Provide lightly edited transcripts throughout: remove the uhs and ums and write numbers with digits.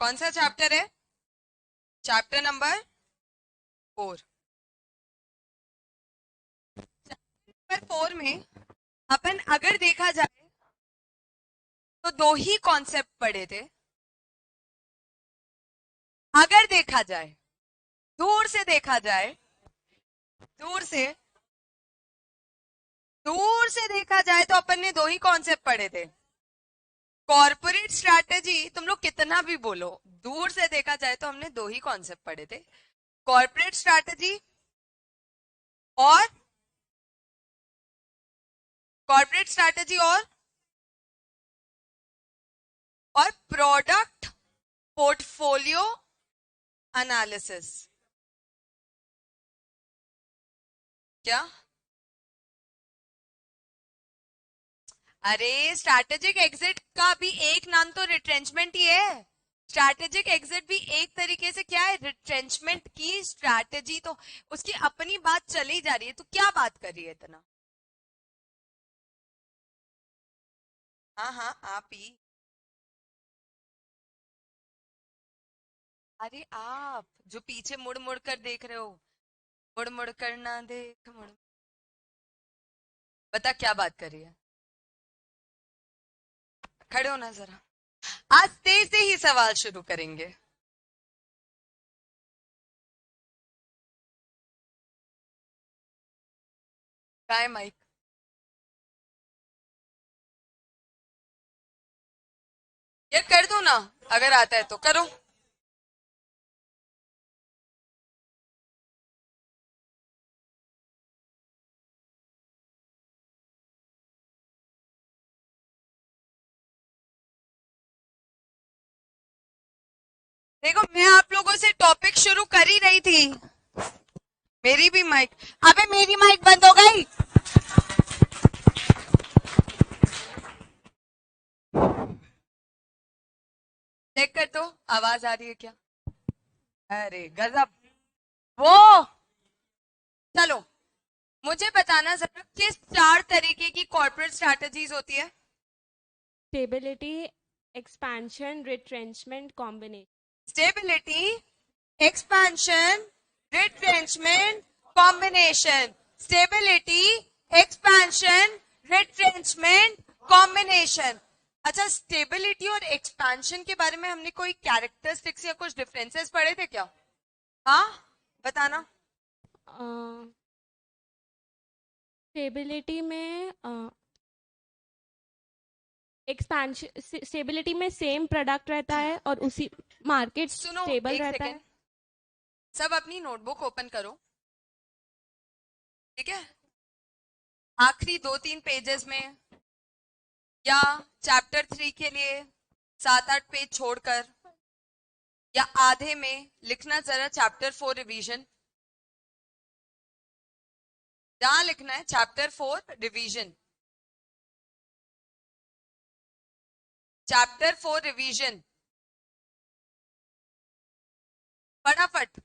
कौन सा चैप्टर है? Chapter number 4। नंबर 4 में अपन अगर देखा जाए तो दो ही कॉन्सेप्ट पढ़े थे। अगर देखा जाए, दूर से देखा जाए, दूर से दूर से देखा जाए तो अपन ने दो ही कॉन्सेप्ट पढ़े थे। कॉर्पोरेट स्ट्रैटेजी, तुम लोग कितना भी बोलो, दूर से देखा जाए तो हमने दो ही कॉन्सेप्ट पढ़े थे। कॉर्पोरेट स्ट्रैटेजी और कॉर्पोरेट स्ट्रैटेजी और प्रोडक्ट पोर्टफोलियो एनालिसिस। क्या? अरे स्ट्रैटेजिक एग्जिट का भी एक नाम तो रिट्रेंचमेंट ही है। स्ट्रैटेजिक एग्जिट भी एक तरीके से क्या है, रिट्रेंचमेंट की स्ट्रैटेजी। तो उसकी अपनी बात चली जा रही है, तो क्या बात कर रही है इतना? हाँ हाँ, आप ही। अरे आप जो पीछे मुड़ मुड़ कर देख रहे हो, मुड़ मुड़ कर ना देख, मुड़। बता क्या बात कर रही है? खड़े होना जरा। आज तेज से ही सवाल शुरू करेंगे। काय माइक? ये कर दो ना, अगर आता है तो करो। देखो, मैं आप लोगों से टॉपिक शुरू कर ही रही थी। मेरी भी माइक। अबे मेरी माइक बंद हो गई। चेक कर दो, आवाज आ रही है क्या? अरे गजब। वो, चलो, मुझे बताना जरा, किस 4 तरीके की कॉर्पोरेट स्ट्रैटेजीज होती है? Stability, expansion, retrenchment, combination. Stability, expansion, retrenchment, combination. Stability, expansion, retrenchment, combination. अच्छा, स्टेबिलिटी और एक्सपेंशन के बारे में हमने कोई कैरेक्टरिस्टिक्स या कुछ डिफरेंसेस पढ़े थे क्या? हाँ, बताना। स्टेबिलिटी में एक्सपेंशन, स्टेबिलिटी में सेम प्रोडक्ट रहता है और उसी मार्केट सुनो, स्टेबल एक रहता सेकेंड, है। सब अपनी नोटबुक ओपन करो। ठीक है? आखिरी 2-3 पेजेस में, या चैप्टर 3 के लिए 7-8 पेज छोड़कर, या आधे में लिखना जरा चैप्टर 4 रिवीजन। जहां लिखना है चैप्टर 4 रिवीजन, चैप्टर 4 रिवीजन, फटाफट।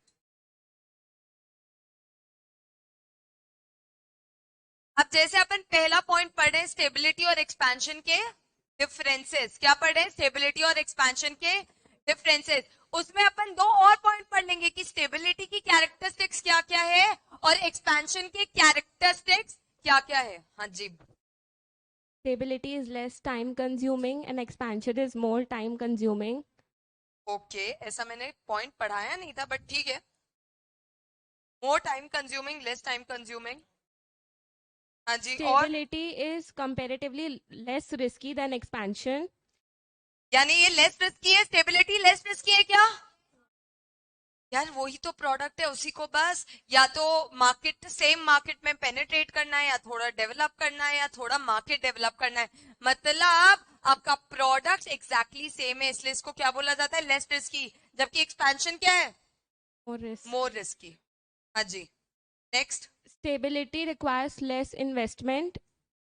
अब जैसे अपन पहला पॉइंट पढ़े स्टेबिलिटी और एक्सपेंशन के डिफरेंसेस, क्या पढ़े? स्टेबिलिटी और एक्सपेंशन के डिफरेंसेस। उसमें अपन 2 और पॉइंट पढ़ लेंगे कि स्टेबिलिटी की कैरेक्टरिस्टिक्स क्या क्या है और एक्सपेंशन के कैरेक्टरिस्टिक्स क्या क्या है। हाँ जी। Stability is less time consuming and expansion is more time consuming. Okay, ऐसा मैंने पॉइंट पढ़ाया नहीं था, बट ठीक है। More time consuming, less time consuming. हाँ जी, और? Stability is comparatively less risky than expansion. यानी ये लेस रिस्की है, स्टेबिलिटी लेस रिस्की है क्या? यार वही तो प्रोडक्ट है, उसी को बस या तो मार्केट, सेम मार्केट में पेनिट्रेट करना है, या थोड़ा डेवलप करना है, या थोड़ा मार्केट डेवलप करना है। मतलब आपका प्रोडक्ट एग्जैक्टली सेम है, इसलिए इसको क्या बोला जाता है? Less risky. जबकि एक्सपेंशन क्या है? और रिस्क। More risky. हाँ जी, next. Stability requires less investment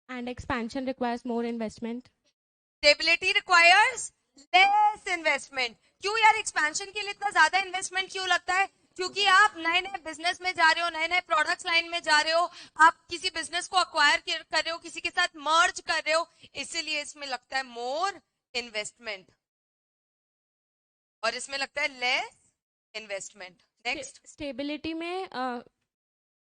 and expansion requires more investment. Stability requires less investment. क्यों यार, एक्सपेंशन के लिए इतना ज्यादा इन्वेस्टमेंट क्यों लगता है? क्योंकि आप नए नए बिजनेस में जा रहे हो, नए नए प्रोडक्ट्स लाइन में जा रहे हो, आप किसी बिजनेस को अक्वायर कर रहे हो, किसी के साथ मर्ज कर रहे हो, इसीलिए इसमें लगता है मोर इन्वेस्टमेंट। और इसमें लगता है लेस इन्वेस्टमेंट। नेक्स्ट, स्टेबिलिटी में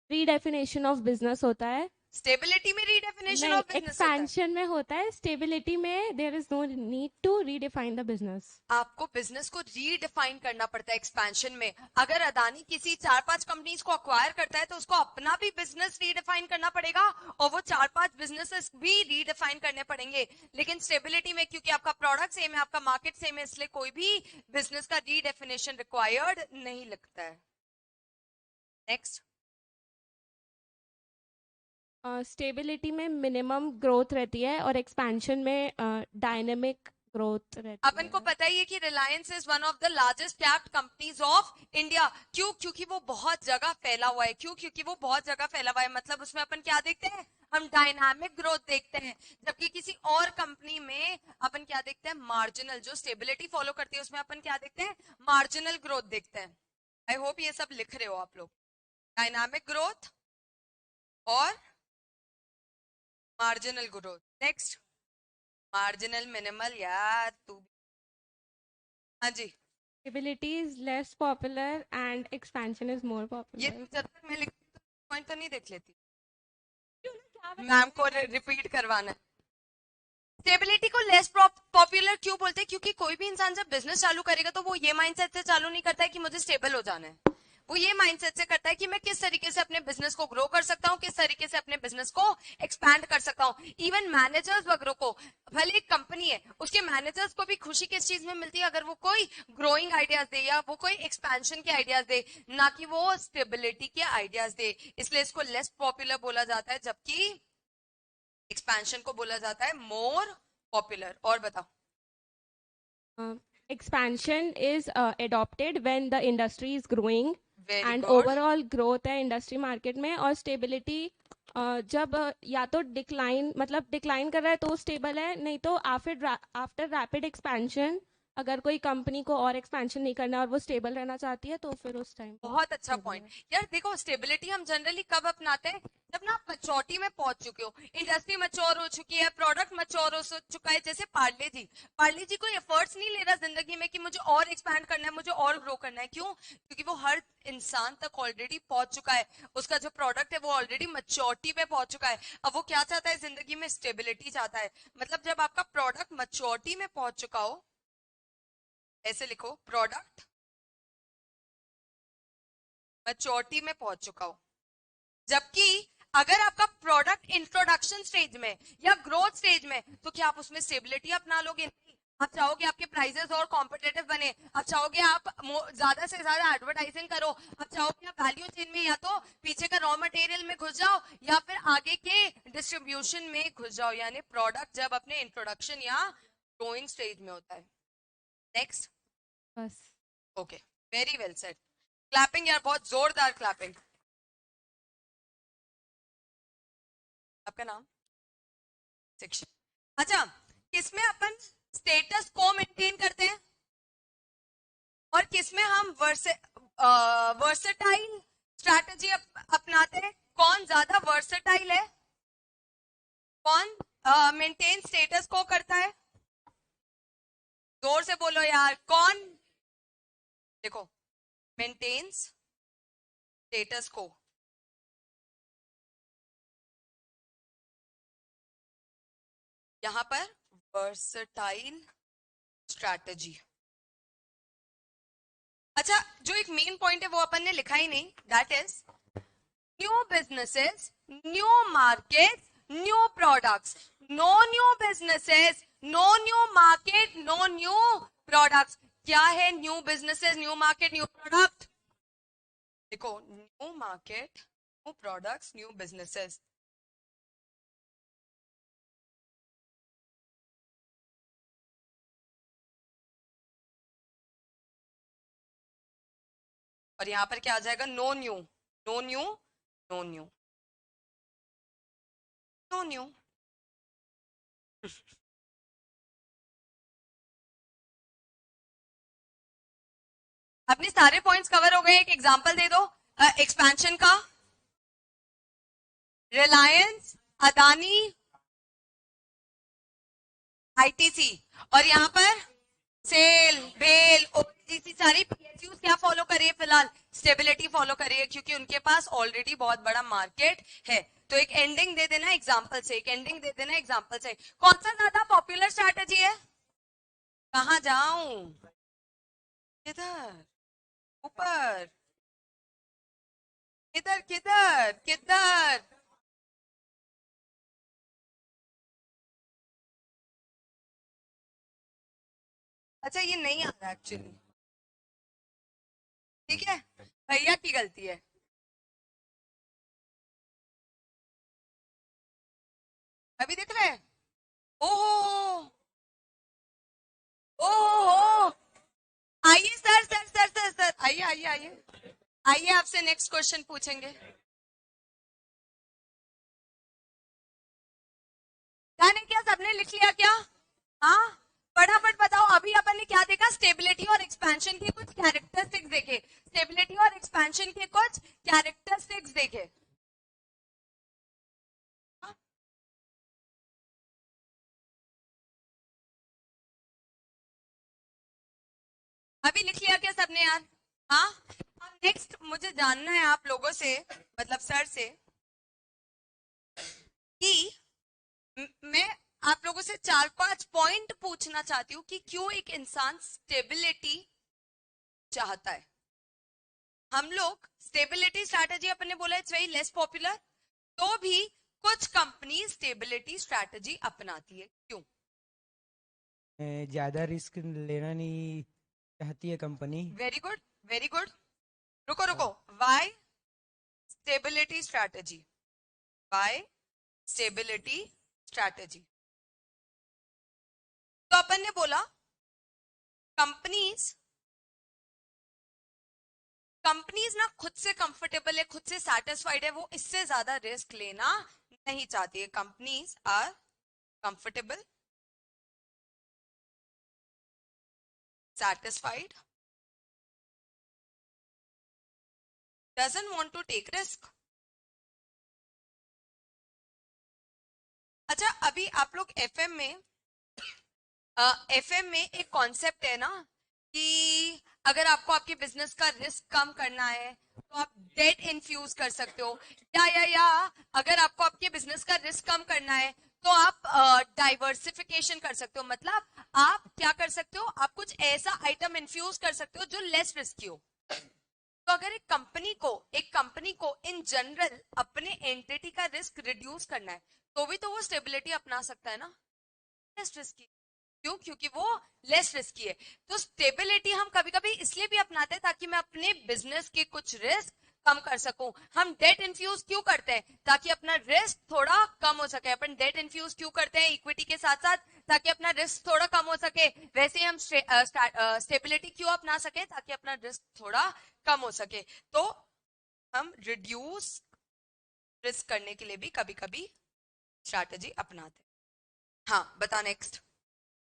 रीडेफिनेशन ऑफ बिजनेस होता है। स्टेबिलिटी में रीडेफिनेशन नहीं, ऑफ बिजनेस होता है। एक्सपेंशन में होता है। स्टेबिलिटी में there is no need to redefine the business. आपको बिजनेस को रीडिफाइन करना पड़ता है एक्सपेंशन में। अगर अदानी किसी 4-5 कंपनीज को अक्वायर करता है तो उसको अपना भी बिजनेस रीडिफाइन करना पड़ेगा और वो 4-5 बिजनेसेस भी रीडिफाइन करने पड़ेंगे। लेकिन स्टेबिलिटी में क्योंकि आपका प्रोडक्ट सेम है, आपका मार्केट सेम है, इसलिए कोई भी बिजनेस का रीडेफिनेशन रिक्वायर्ड नहीं लगता है। नेक्स्ट, स्टेबिलिटी में मिनिमम ग्रोथ रहती है और एक्सपेंशन में डायनेमिक ग्रोथ रहती अपन को है। पता ही है कि Reliance is one of the largest capped companies of India. क्यों? क्योंकि वो बहुत जगह फैला हुआ है। क्यों? क्योंकि वो बहुत जगह फैला हुआ है। मतलब उसमें अपन क्या देखते हैं? हम डायनामिक ग्रोथ देखते हैं। जबकि किसी और कंपनी में अपन क्या देखते हैं? मार्जिनल। जो स्टेबिलिटी फॉलो करती है उसमें अपन क्या देखते हैं? मार्जिनल ग्रोथ देखते हैं। आई होप ये सब लिख रहे हो आप लोग। डायनामिक ग्रोथ और marginal growth. Next, marginal, minimal, यार तू। हाँ जी, stability is less popular and expansion is more ये पॉपुलर। जब तक मैं लिखती तो पॉइंट तो नहीं देख लेती। क्यों ना, क्या बता मैम रहे को हैं? रिपीट करवाना है। स्टेबिलिटी को लेस पॉपुलर क्यों बोलते हैं? क्योंकि कोई भी इंसान जब बिजनेस चालू करेगा तो वो ये माइंडसेट से चालू नहीं करता है कि मुझे स्टेबल हो जाना है। वो ये माइंडसेट से करता है कि मैं किस तरीके से अपने बिजनेस को ग्रो कर सकता हूँ, किस तरीके से अपने बिजनेस को एक्सपैंड कर सकता हूँ। इवन मैनेजर्स वगैरह को, भले एक कंपनी है, उसके मैनेजर्स को भी खुशी किस चीज में मिलती है? अगर वो कोई ग्रोइंग आइडियाज दे या वो कोई एक्सपेंशन के आइडियाज दे, ना कि वो स्टेबिलिटी के आइडियाज दे। इसलिए इसको लेस पॉपुलर बोला जाता है, जबकि एक्सपेंशन को बोला जाता है मोर पॉपुलर। और बताओ। Expansion is adopted when the industry is growing very and good. overall growth है इंडस्ट्री मार्केट में। और स्टेबिलिटी जब या तो डिक्लाइन, मतलब डिक्लाइन कर रहा है तो स्टेबल है, नहीं तो आफ्टर रैपिड एक्सपेंशन अगर कोई कंपनी को और एक्सपेंशन नहीं करना और वो स्टेबल रहना चाहती है तो फिर उस टाइम बहुत अच्छा स्टेबल पॉइंट। है। यार देखो, स्टेबिलिटी हम जनरली कब अपनाते हैं? जब ना आप मैच्योरिटी में पहुंच चुके हो, इंडस्ट्री मैच्योर हो चुकी है, प्रोडक्ट मैच्योर हो चुका है। जैसे पार्ले जी कोई एफर्ट्स नहीं ले रहा जिंदगी में कि मुझे और एक्सपैंड करना है, मुझे और ग्रो करना है। क्यों? क्योंकि वो हर इंसान तक ऑलरेडी पहुंच चुका है। उसका जो प्रोडक्ट है वो ऑलरेडी मैच्योरिटी में पहुंच चुका है। अब वो क्या चाहता है जिंदगी में? स्टेबिलिटी चाहता है। मतलब जब आपका प्रोडक्ट मैच्योरिटी में पहुंच चुका हो, ऐसे लिखो, प्रोडक्ट मैच्योरिटी में पहुंच चुका हो। जबकि अगर आपका प्रोडक्ट इंट्रोडक्शन स्टेज में या ग्रोथ स्टेज में, तो क्या आप उसमें स्टेबिलिटी अपना लोगे? नहीं। आप चाहोगे आपके प्राइसेस और कॉम्पिटेटिव बने, आप चाहोगे आप ज्यादा से ज्यादा एडवर्टाइजिंग करो, आप चाहोगे आप वैल्यू चेन में या तो पीछे का रॉ मटेरियल में घुस जाओ या फिर आगे के डिस्ट्रीब्यूशन में घुस जाओ। यानी प्रोडक्ट जब अपने इंट्रोडक्शन या ग्रोइंग स्टेज में होता है। नेक्स्ट, बस। Okay, very well said. Clapping यार, बहुत जोरदार क्लैपिंग। आपका नाम? शिक्षक। अच्छा, किसमें अपन स्टेटस को मेंटेन करते हैं और किसमें हम वर्सेटाइल स्ट्रैटेजी अपनाते हैं? कौन ज्यादा वर्सेटाइल है? कौन मेंटेन स्टेटस को करता है? जोर से बोलो यार, कौन? देखो, मेंटेन्स स्टेटस को, यहां पर वर्सेटाइल स्ट्रैटेजी। अच्छा, जो एक मेन पॉइंट है वो अपन ने लिखा ही नहीं, that is new businesses, new market, new products. No new businesses, no new market, no new products. क्या है new businesses, new market, new product? देखो, new market, new products, new businesses. और यहां पर क्या आ जाएगा? No new, no new, no new, no new. अपने सारे पॉइंट्स कवर हो गए। एक एग्जांपल दे दो एक्सपेंशन का। रिलायंस, अदानी, आईटीसी। और यहां पर सेल, बेल, स्टेबिलिटी फॉलो करिए क्योंकि उनके पास ऑलरेडी बहुत बड़ा मार्केट है। तो एक एंडिंग दे देना एग्जाम्पल से, एक एंडिंग दे देना एग्जाम्पल से। कौन सा ज्यादा पॉपुलर स्ट्रैटेजी है? कहाँ जाऊं? किधर? ऊपर? किधर किधर किधर? अच्छा ये नहीं आ रहा एक्चुअली, ठीक है, भैया की गलती है। अभी दिख रहा है? ओहो, ओहो, आइए sir sir sir sir sir, आइए आइए आइए आइए, आपसे नेक्स्ट क्वेश्चन पूछेंगे। मैंने क्या सबने लिख लिया क्या? हाँ, फटाफट बताओ। अभी अपन ने क्या देखा? स्टेबिलिटी और एक्सपेंशन के कुछ कैरेक्टरिस्टिक्स देखे, स्टेबिलिटी और एक्सपेंशन के कुछ कैरेक्टरिस्टिक्स देखे। हाँ? अभी लिख लिया क्या सबने यार? हाँ, अब नेक्स्ट मुझे जानना है आप लोगों से, मतलब सर से, कि मैं आप लोगों से 4-5 पॉइंट पूछना चाहती हूँ कि क्यों एक इंसान स्टेबिलिटी चाहता है। हम लोग स्टेबिलिटी स्ट्रैटेजी अपन ने बोला इट्स वेरी लेस पॉपुलर, तो भी कुछ कंपनी स्टेबिलिटी स्ट्रैटेजी अपनाती है, क्यों? ज्यादा रिस्क लेना नहीं चाहती है company. Very good, very good. रुको रुको, why stability strategy? Why stability strategy? तो अपन ने बोला कंपनीज कंपनीज ना खुद से कंफर्टेबल है, खुद से सेटिस्फाइड है, वो इससे ज्यादा रिस्क लेना नहीं चाहती है। Companies are comfortable, satisfied, doesn't want to take risk। अच्छा, अभी आप लोग एफएम में एक कॉन्सेप्ट है ना कि अगर आपको आपके बिजनेस का रिस्क कम करना है तो आप डेट इन्फ्यूज कर सकते हो, या अगर आपको आपके बिजनेस का रिस्क कम करना है तो आप डाइवर्सिफिकेशन कर सकते हो। मतलब आप क्या कर सकते हो? आप कुछ ऐसा आइटम इन्फ्यूज कर सकते हो जो लेस रिस्की हो। तो अगर एक कंपनी को इन जनरल अपने एंटिटी का रिस्क रिड्यूस करना है तो भी तो वो स्टेबिलिटी अपना सकता है ना, लेस रिस्की। क्यों? क्योंकि वो लेस रिस्की है। तो स्टेबिलिटी हम कभी कभी इसलिए भी अपनाते हैं ताकि मैं अपने बिजनेस के कुछ रिस्क कम कर सकूं। हम डेट इन्फ्यूज क्यों करते हैं? ताकि अपना रिस्क थोड़ा कम हो सके। अपन डेट इन्फ्यूज क्यों करते हैं इक्विटी के साथ साथ? ताकि अपना रिस्क थोड़ा कम हो सके। वैसे ही हम स्टेबिलिटी क्यों अपना सके? ताकि अपना रिस्क थोड़ा कम हो सके। तो हम रिड्यूस रिस्क करने के लिए भी कभी कभी स्ट्रैटेजी अपनाते हैं। हाँ, बता नेक्स्ट।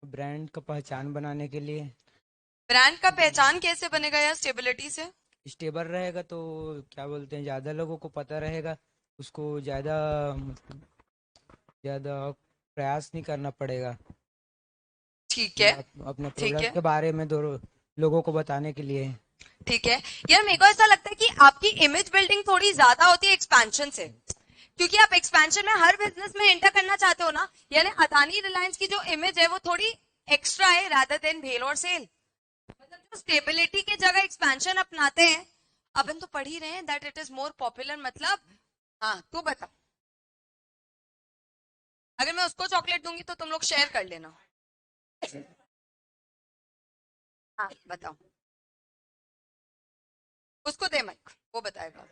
ब्रांड का पहचान बनाने के लिए। ब्रांड का पहचान कैसे बनेगा यार स्टेबिलिटी से? स्टेबल रहेगा तो क्या बोलते हैं, ज्यादा लोगों को पता रहेगा, उसको ज्यादा मतलब ज्यादा प्रयास नहीं करना पड़ेगा ठीक कि है, अपने ठीक प्रोडक्ट है, के बारे में दो लोगों को बताने के लिए। ठीक है। यार मेरे को ऐसा लगता है कि आपकी इमेज बिल्डिंग थोड़ी ज्यादा होती है एक्सपेंशन से, क्योंकि आप एक्सपेंशन में हर बिजनेस में एंटर करना चाहते हो ना। यानी अदानी रिलायंस की जो इमेज है वो थोड़ी एक्स्ट्रा है रादर देन भेल और सेल। मतलब जो स्टेबिलिटी की जगह एक्सपेंशन अपनाते हैं, अपन तो पढ़ ही रहे हैं that it is more popular. मतलब हाँ, तू बता, अगर मैं उसको चॉकलेट दूंगी तो तुम लोग शेयर कर लेना। हाँ बताओ, उसको दे माइक, वो बताएगा।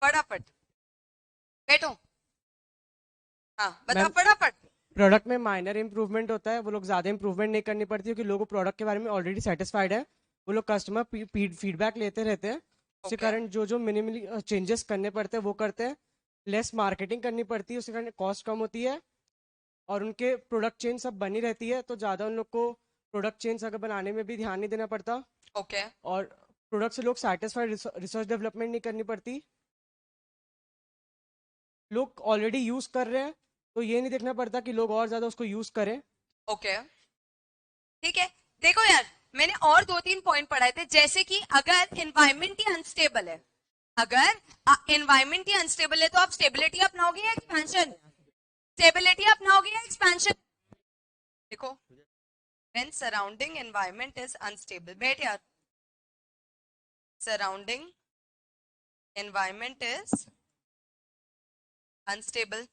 फटाफट बैठो, हाँ बताओ मैम, फटाफट। प्रोडक्ट में माइनर इंप्रूवमेंट होता है, वो लोग ज़्यादा इंप्रूवमेंट नहीं करनी पड़ती क्योंकि लोगों को प्रोडक्ट के बारे में ऑलरेडी सेटिस्फाइड है। वो लोग कस्टमर फीडबैक लेते रहते हैं, उसके ओके, कारण जो जो मिनिमली चेंजेस करने पड़ते हैं वो करते हैं। लेस मार्केटिंग करनी पड़ती है, उसके कारण कॉस्ट कम होती है और उनके प्रोडक्ट चेन सब बनी रहती है, तो ज़्यादा उन लोग को प्रोडक्ट चेंज अगर बनाने में भी ध्यान नहीं देना पड़ता। ओके, और प्रोडक्ट से लोग सेटिस्फाइड, रिसर्च डेवलपमेंट नहीं करनी पड़ती, लोग ऑलरेडी यूज़ कर रहे हैं तो ये नहीं देखना पड़ता कि लोग और ज़्यादा उसको यूज़ करें। ओके, ठीक है। देखो यार, मैंने और 2-3 पॉइंट पढ़ाए थे, जैसे कि अगर एनवायरमेंट ही अनस्टेबल है, अगर एनवायरमेंट ही अनस्टेबल है तो आप स्टेबिलिटी अपनाओगे या एक्सपेंशन? स्टेबिलिटी अपनाओगे या एक्सपेंशन? देखो, when surrounding environment is unstable, बैठ यार, surrounding environment is unstable.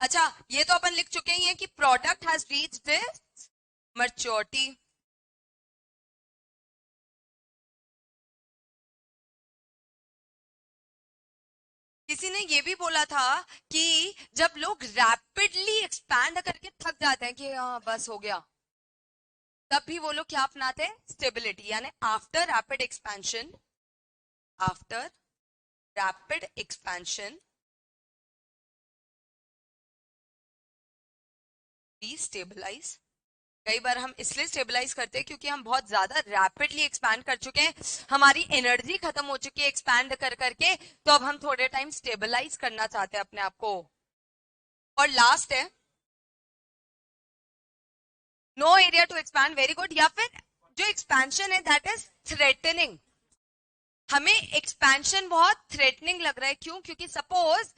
अच्छा, ये तो अपन लिख चुके हैं कि product has reached it's maturity. किसी ने ये भी बोला था कि जब लोग रैपिडली एक्सपैंड करके थक जाते हैं कि हाँ बस हो गया, तब भी वो लोग क्या अपनाते हैं? स्टेबिलिटी. यानी after rapid expansion, after rapid expansion we stabilise. कई बार हम इसलिए स्टेबलाइज करते हैं क्योंकि हम बहुत ज्यादा रैपिडली एक्सपैंड कर चुके हैं, हमारी एनर्जी खत्म हो चुकी है एक्सपैंड कर करके, तो अब हम थोड़े टाइम स्टेबलाइज करना चाहते हैं अपने आप को. और लास्ट है no area to expand. Very good. या फिर जो एक्सपेंशन है दैट इज थ्रेटनिंग. हमें एक्सपेंशन बहुत थ्रेटनिंग लग रहा है. क्यों? क्योंकि सपोज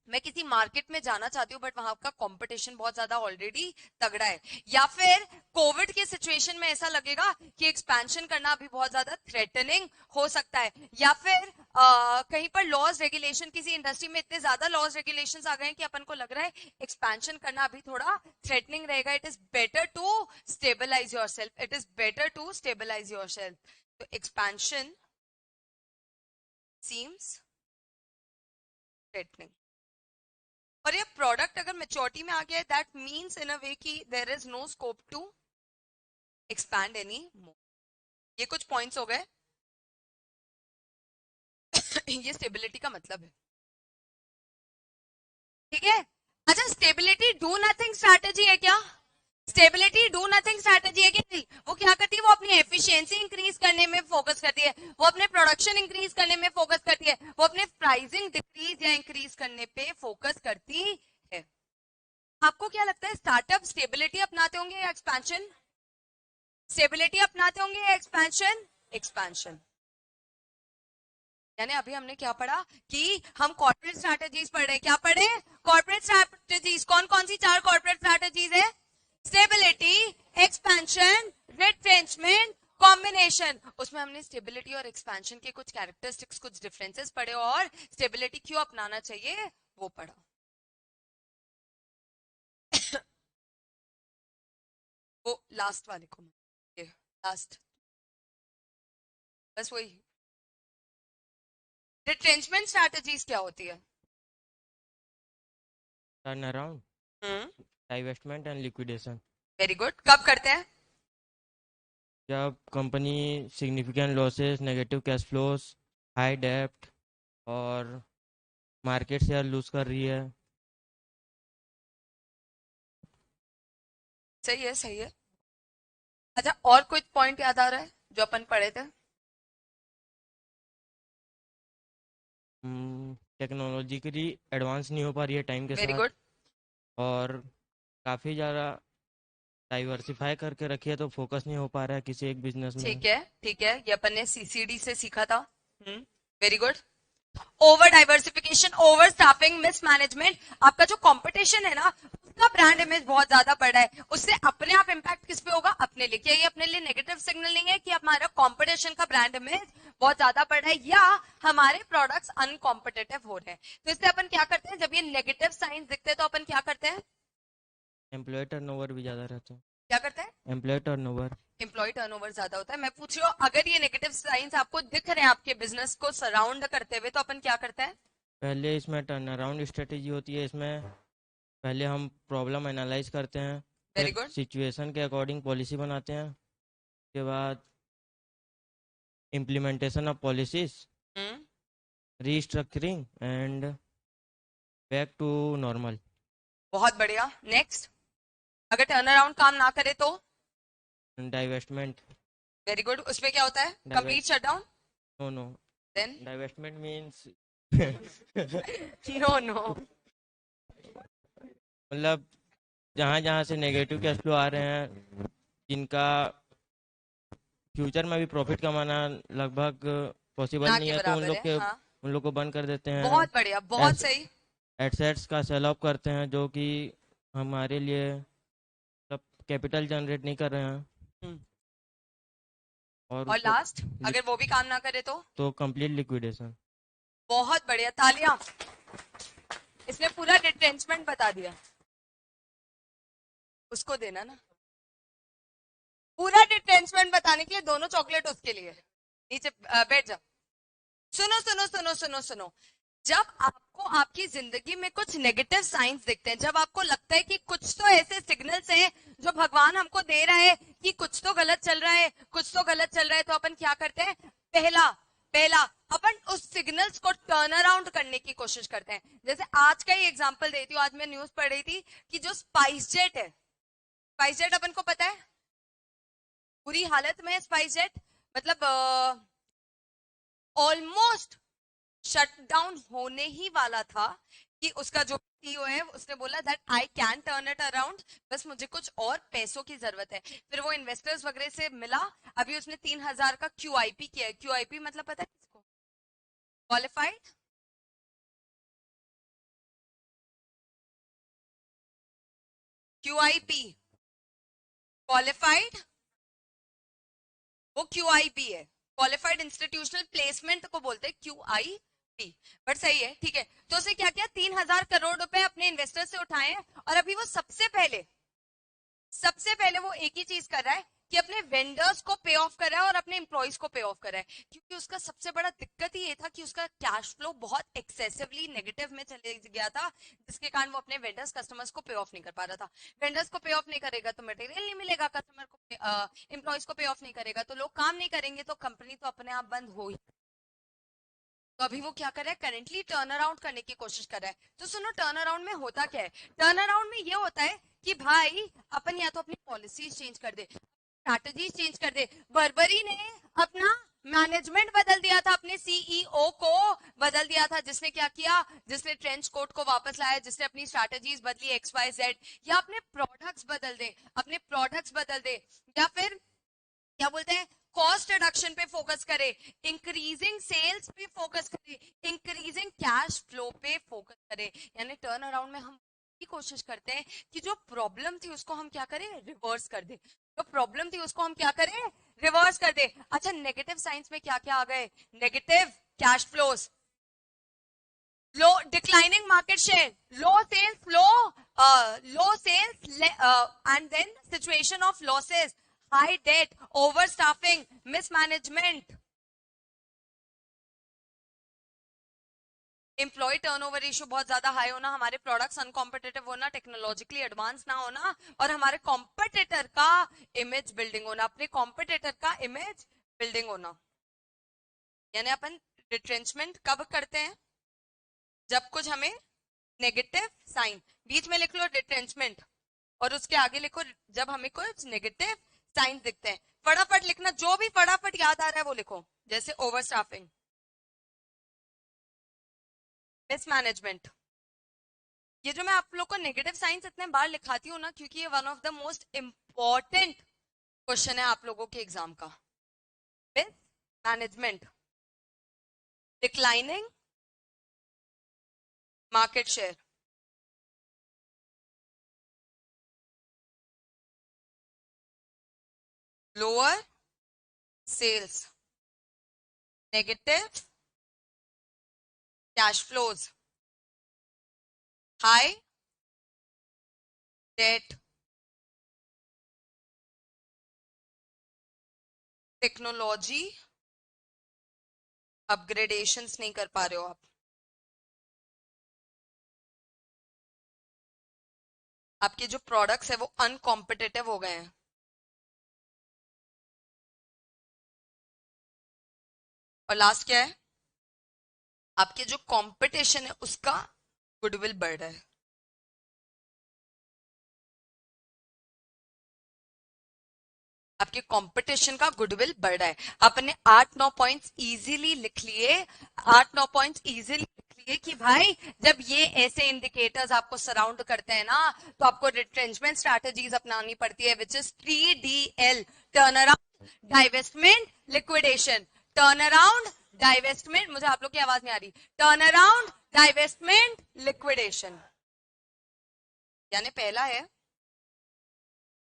मैं किसी मार्केट में जाना चाहती हूँ बट वहां का कंपटीशन बहुत ज्यादा ऑलरेडी तगड़ा है, या फिर कोविड के सिचुएशन में ऐसा लगेगा कि एक्सपेंशन करना अभी बहुत ज्यादा थ्रेटनिंग हो सकता है, या फिर कहीं पर लॉज रेगुलेशन, किसी इंडस्ट्री में इतने ज्यादा लॉज रेगुलेशन आ गए हैं कि अपन को लग रहा है एक्सपेंशन करना अभी थोड़ा थ्रेटनिंग रहेगा. It is better to stabilise yourself. It is better to stabilise yourself. तो एक्सपेंशन सीम्स थ्रेटनिंग. और ये प्रोडक्ट अगर मेच्योरिटी में आ गया है, that means in a way कि there is no scope to expand any more. ये कुछ पॉइंट्स हो गए. ये स्टेबिलिटी का मतलब है. ठीक है. अच्छा, स्टेबिलिटी डू नथिंग स्ट्रैटेजी है क्या? स्टेबिलिटी डू नथिंग स्ट्रैटेजी है कि नहीं? वो क्या करती है? वो अपनी एफिशिएंसी इंक्रीज करने में फोकस करती है, वो अपने प्रोडक्शन इंक्रीज करने में फोकस करती है, वो अपने प्राइसिंग डिक्रीज या इंक्रीज करने पे फोकस करती है. आपको क्या लगता है, स्टार्टअप स्टेबिलिटी अपनाते होंगे या एक्सपेंशन? स्टेबिलिटी अपनाते होंगे या एक्सपेंशन? एक्सपेंशन. यानी अभी हमने क्या पढ़ा कि हम कॉर्पोरेट स्ट्रैटेजीज पढ़ रहे हैं. क्या पढ़े? Corporate strategies. कौन कौन सी 4 कॉर्पोरेट स्ट्रैटेजीज है? Stability, expansion, retrenchment, combination. उसमें हमने स्टेबिलिटी और एक्सपेंशन के कुछ कैरेक्टरिस्टिक्स, कुछ डिफरेंसेस पढ़े और स्टेबिलिटी क्यों अपनाना चाहिए वो पढ़ा. वो लास्ट वाले को, लास्ट, बस वही. रिट्रेंचमेंट स्ट्रैटेजीज क्या होती है? Turn around, divestment and liquidation. Very good. कब करते हैं? जब company significant losses, negative cash flows, high डेप्ट और मार्केट शेयर लूज कर रही है. सही है, सही है. अच्छा, और कुछ पॉइंट याद आ रहा है जो अपन पढ़े थे? टेक्नोलॉजिकली एडवांस नहीं हो पा रही है टाइम के वेरी साथ, गुड. और काफ़ी ज़्यादा डाइवर्सिफाई करके रखी है तो फोकस नहीं हो पा रहा है किसी एक बिजनेस में. ठीक है, ठीक है. ये अपन ने सीसीडी से सीखा था. Very good. Over diversification, over staffing, mismanagement. आपका जो कंपटीशन है ना, उसका ब्रांड इमेज बहुत ज्यादा बढ़ा है. उससे अपने आप इम्पैक्ट किस पे होगा? अपने लिए. क्या ये अपने लिए नेगेटिव सिग्नल नहीं है कि हमारा कंपटीशन का ब्रांड इमेज बहुत ज्यादा बढ़ा है या हमारे प्रोडक्ट्स अनकॉम्पिटिटिव हो रहे हैं? तो इससे अपन क्या करते हैं, जब ये नेगेटिव साइंस दिखते हैं तो अपन क्या करते हैं? एम्प्लॉय टर्नओवर भी ज़्यादा रहता है. क्या करते हैं? Employee turnover. एम्प्लॉय टर्नओवर ज्यादा होता है. मैं पूछ रही हूँ, अगर ये नेगेटिव साइंस आपको दिख रहे हैं आपके बिजनेस को सराउंड करते हुए, तो अपन क्या करते हैं? पहले इसमें टर्न अराउंड स्ट्रेटेजी होती है. इसमें पहले हम प्रॉब्लम एनालाइज करते हैं, वेरी गुड. सिचुएशन के अकॉर्डिंग पॉलिसी बनाते हैं, उसके बाद implementation of policies, restructuring and back to normal. बहुत बढ़िया. नेक्स्ट. अगर टर्न अराउंड काम ना करे तो? डाइवेस्टमेंट. Very good. उसमें क्या होता है? Complete shutdown. No no, then divestment means no no. मतलब जहाँ जहाँ से नेगेटिव कैश फ्लो आ रहे हैं, जिनका फ्यूचर में भी प्रॉफिट कमाना लगभग पॉसिबल ना नहीं के है, तो बराबर है। हाँ, उन लोग को बंद कर देते हैं। बहुत बढ़िया, बहुत सही। एसेट्स का सेल ऑफ करते हैं जो कि हमारे लिए मतलब कैपिटल जनरेट नहीं कर रहे हैं। और और लास्ट, अगर वो भी काम ना करे तो कंप्लीट लिक्विडेशन। बहुत बढ़िया, तालियां। इसने पूरा रिट्रेंचमेंट बता दिया। उसको देना ना पूरा रिट्रेंचमेंट बताने के लिए, दोनों चॉकलेट उसके लिए। नीचे बैठ जाओ। सुनो सुनो सुनो सुनो सुनो, जब आपको आपकी जिंदगी में कुछ नेगेटिव साइंस दिखते हैं, जब आपको लगता है कि कुछ तो ऐसे सिग्नल्स हैं जो भगवान हमको दे रहा है कि कुछ तो गलत चल रहा है, कुछ तो गलत चल रहा है, तो अपन क्या करते हैं? पहला पहला अपन उस सिग्नल्स को टर्न अराउंड करने की कोशिश करते हैं। जैसे आज का ही एग्जांपल देती हूँ। आज मैं न्यूज पढ़ रही थी कि जो स्पाइस जेट है, स्पाइस जेट अपन को पता है बुरी हालत में है। स्पाइस जेट मतलब ऑलमोस्ट शट डाउन होने ही वाला था कि उसका जो सीईओ है उसने बोला that I can turn it around, बस मुझे कुछ और पैसों की जरूरत है। फिर वो इन्वेस्टर्स वगैरह से मिला, अभी उसने 3,000 का QIP किया है। QIP मतलब पता है किसको? क्वालिफाइड QIP, क्वालिफाइड, वो QIP है, क्वालिफाइड इंस्टीट्यूशनल प्लेसमेंट को बोलते हैं QIP। बट सही है, ठीक है। तो उसने क्या किया? 3,000 करोड़ रुपए अपने इन्वेस्टर से उठाए हैं, और अभी वो सबसे पहले वो एक ही चीज कर रहा है कि अपने वेंडर्स को पे ऑफ कर रहा है और अपने एम्प्लॉइज को पे ऑफ कर रहा है। क्योंकि उसका सबसे बड़ा दिक्कत ही ये था कि उसका कैश फ्लो बहुत एक्सेसिवली नेगेटिव में चले गया था, जिसके कारण वो अपने वेंडर्स कस्टमर्स को पे ऑफ नहीं कर पा रहा था। वेंडर्स को पे ऑफ नहीं करेगा तो मटेरियल नहीं मिलेगा, कस्टमर को एम्प्लॉइज को पे ऑफ नहीं करेगा तो लोग काम नहीं करेंगे, तो कंपनी तो अपने आप बंद हो ही। तो अभी वो क्या कर रहा है? करेंटली टर्न अराउंड करने की कोशिश कर रहा है। तो सुनो, टर्न अराउंड में होता क्या है? टर्न अराउंड में ये होता है कि भाई अपन या तो अपनी पॉलिसीज चेंज कर दे, स्ट्रैटेजी चेंज कर दे। बर्बरी ने अपना मैनेजमेंट बदल दिया था, अपने CEO को बदल दिया था। जिसने क्या किया? जिसने ट्रेंच कोट को वापस लाया, जिसने अपनी स्ट्रैटेजीज बदली XYZ, या अपने प्रोडक्ट्स बदल दे, अपने प्रोडक्ट्स बदल दे, या फिर क्या बोलते हैं, कॉस्ट रिडक्शन पे फोकस करे, इंक्रीजिंग सेल्स पे फोकस करे, इंक्रीजिंग कैश फ्लो पे फोकस करे। यानी टर्न अराउंड में हम की कोशिश करते हैं कि जो प्रॉब्लम थी उसको हम क्या करें? रिवर्स कर दे। जो प्रॉब्लम थी उसको हम क्या करें? रिवर्स कर दे। अच्छा, नेगेटिव साइंस में क्या क्या आ गए? Negative cash flows, low declining market share, low sales and then situation of losses, high debt, over staffing, mismanagement, employ turnover ratio बहुत ज्यादा हाई होना, हमारे प्रोडक्ट्स अनकॉम्पिटिटिव होना, टेक्नोलॉजिकली एडवांस ना होना, और हमारे कॉम्पिटिटर का इमेज बिल्डिंग होना, अपने कॉम्पिटिटर का इमेज बिल्डिंग होना। यानी अपन रिट्रेंचमेंट कब करते हैं? जब कुछ हमें नेगेटिव साइन, बीच में लिख लो रिट्रेंचमेंट, और उसके आगे लिखो जब हमें कुछ नेगेटिव साइन दिखते हैं। फटाफट लिखना, जो भी फटाफट याद आ रहा है वो लिखो। जैसे ओवर स्टाफिंग, मिसमैनेजमेंट। ये जो मैं आप लोग को नेगेटिव साइंस इतने बार लिखाती हूँ ना, क्योंकि ये one of the most important question है आप लोगों के एग्जाम का। Mismanagement, declining market share, lower sales, negative cash flows, high debt, technology upgradations नहीं कर पा रहे हो आप, आपके जो प्रोडक्ट्स है वो अनकॉम्पिटिटिव हो गए हैं, और लास्ट क्या है? आपके जो कंपटीशन है उसका गुडविल बढ़ रहा है। आपके कंपटीशन का गुडविल बढ़ रहा है। आपने 8-9 पॉइंट्स इजीली लिख लिए, 8-9 पॉइंट्स इजीली लिख लिए। चाहिए कि भाई जब ये ऐसे इंडिकेटर्स आपको सराउंड करते हैं ना, तो आपको रिट्रेंचमेंट स्ट्रैटेजीज अपनानी पड़ती है, which is 3DL, turn around, divestment, liquidation. Turn around, divestment, मुझे आप लोग की आवाज नहीं आ रही, टर्न अराउंड, डाइवेस्टमेंट, लिक्विडेशन। यानी पहला है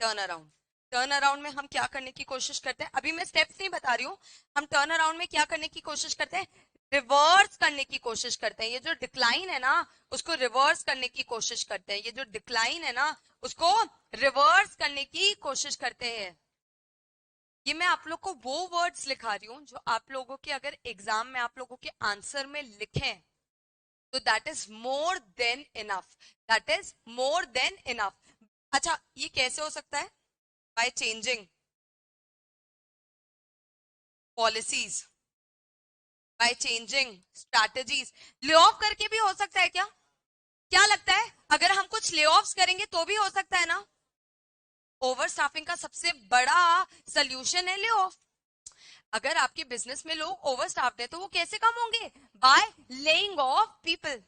टर्न अराउंड। टर्न अराउंड में हम क्या करने की कोशिश करते हैं, अभी मैं स्टेप्स नहीं बता रही हूं, हम टर्न अराउंड में क्या करने की कोशिश करते हैं, रिवर्स करने की कोशिश करते हैं। ये जो डिक्लाइन है ना, उसको रिवर्स करने की कोशिश करते हैं। ये जो डिक्लाइन है ना, उसको रिवर्स करने की कोशिश करते हैं। ये मैं आप लोग को वो वर्ड्स लिखा रही हूं जो आप लोगों के अगर एग्जाम में आप लोगों के आंसर में लिखें तो that is more than enough, that is more than enough. अच्छा, ये कैसे हो सकता है? By changing policies, by changing strategies. Lay off करके भी हो सकता है क्या? क्या लगता है, अगर हम कुछ ले ऑफ्स करेंगे तो भी हो सकता है ना? ओवर स्टाफिंग का सबसे बड़ा सोल्यूशन है ले ऑफ। अगर आपके बिजनेस में लोग ओवर स्टाफ्ड है तो वो कैसे कम होंगे? By laying of people,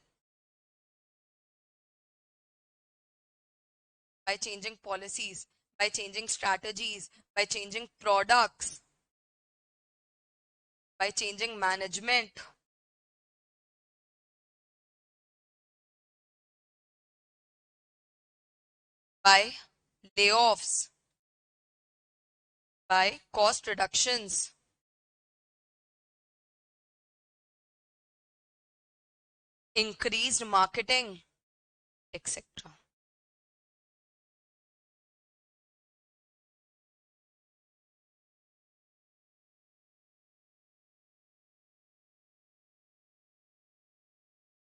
by changing policies, by changing strategies, by changing products, by changing management, by layoffs, by cost reductions, increased marketing, etc.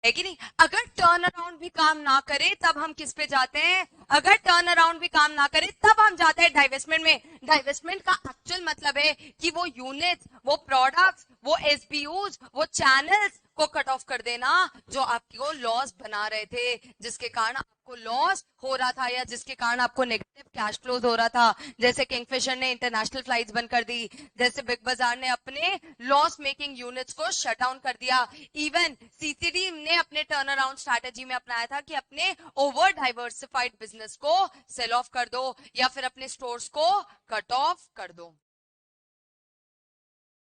है कि नहीं? अगर टर्न अराउंड भी काम ना करे तब हम किस पे जाते हैं? अगर टर्न अराउंड भी काम ना करे तब हम जाते हैं डाइवेस्टमेंट में। डाइवेस्टमेंट का एक्चुअल मतलब है कि वो यूनिट्स, वो प्रोडक्ट्स, वो एसबीयूज, वो चैनल्स को कट ऑफ कर देना जो आपको लॉस बना रहे थे, जिसके कारण आपको लॉस हो रहा था या जिसके कारण आपको नेगेटिव कैश फ्लोज हो रहा था। जैसे किंगफिशर ने इंटरनेशनल फ्लाइट्स बंद कर दी, जैसे बिग बाजार ने अपने लॉस मेकिंग यूनिट्स को शट डाउन कर दिया। इवन सीसीडी ने अपने टर्न अराउंड स्ट्रैटेजी में अपनाया था कि अपने ओवर डाइवर्सिफाइड बिजनेस को सेल ऑफ कर दो या फिर अपने स्टोर्स को कट ऑफ कर दो।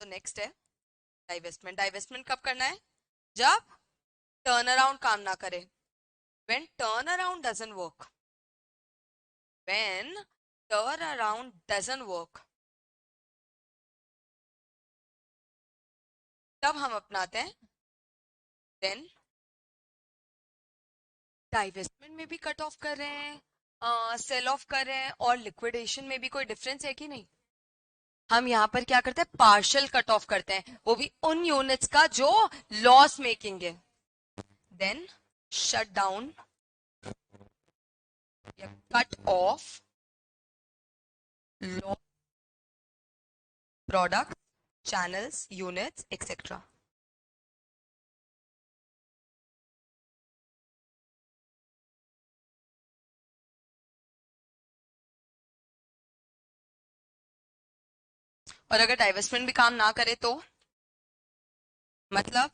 तो नेक्स्ट है डाइवेस्टमेंट। डाइवेस्टमेंट कब करना है? जब टर्न अराउंड काम ना करे, when turn around doesn't work, when turn around doesn't work, तब हम अपनाते हैं then डाइवेस्टमेंट में भी कट ऑफ कर रहे हैं, सेल ऑफ कर रहे हैं, और लिक्विडेशन में भी कोई डिफरेंस है कि नहीं? हम यहाँ पर क्या करते हैं? पार्शियल कट ऑफ करते हैं, वो भी उन यूनिट्स का जो लॉस मेकिंग है। देन शट डाउन या cut off loss product, channels, units, etcetera. और अगर डाइवेस्टमेंट भी काम ना करे तो मतलब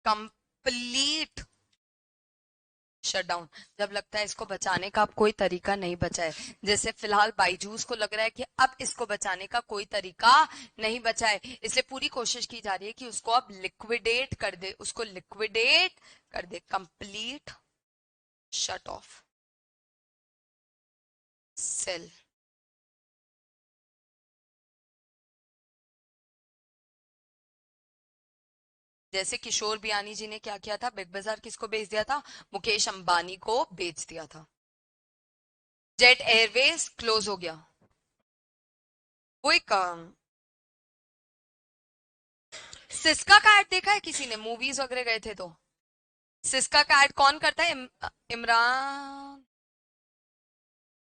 कंप्लीट शटडाउन। जब लगता है इसको बचाने का अब कोई तरीका नहीं बचा है, जैसे फिलहाल बाईजूस को लग रहा है कि अब इसको बचाने का कोई तरीका नहीं बचा है, इसलिए पूरी कोशिश की जा रही है कि उसको अब लिक्विडेट कर दे, उसको लिक्विडेट कर दे, कंप्लीट शट ऑफ, सेल। जैसे किशोर बियानी जी ने क्या किया था, बिग बाजार किसको बेच दिया था? मुकेश अंबानी को बेच दिया था। जेट एयरवेज क्लोज हो गया। वो एक सिस्का का एड देखा है किसी ने? मूवीज वगैरह गए थे तो सिस्का का एड कौन करता है? इमरान,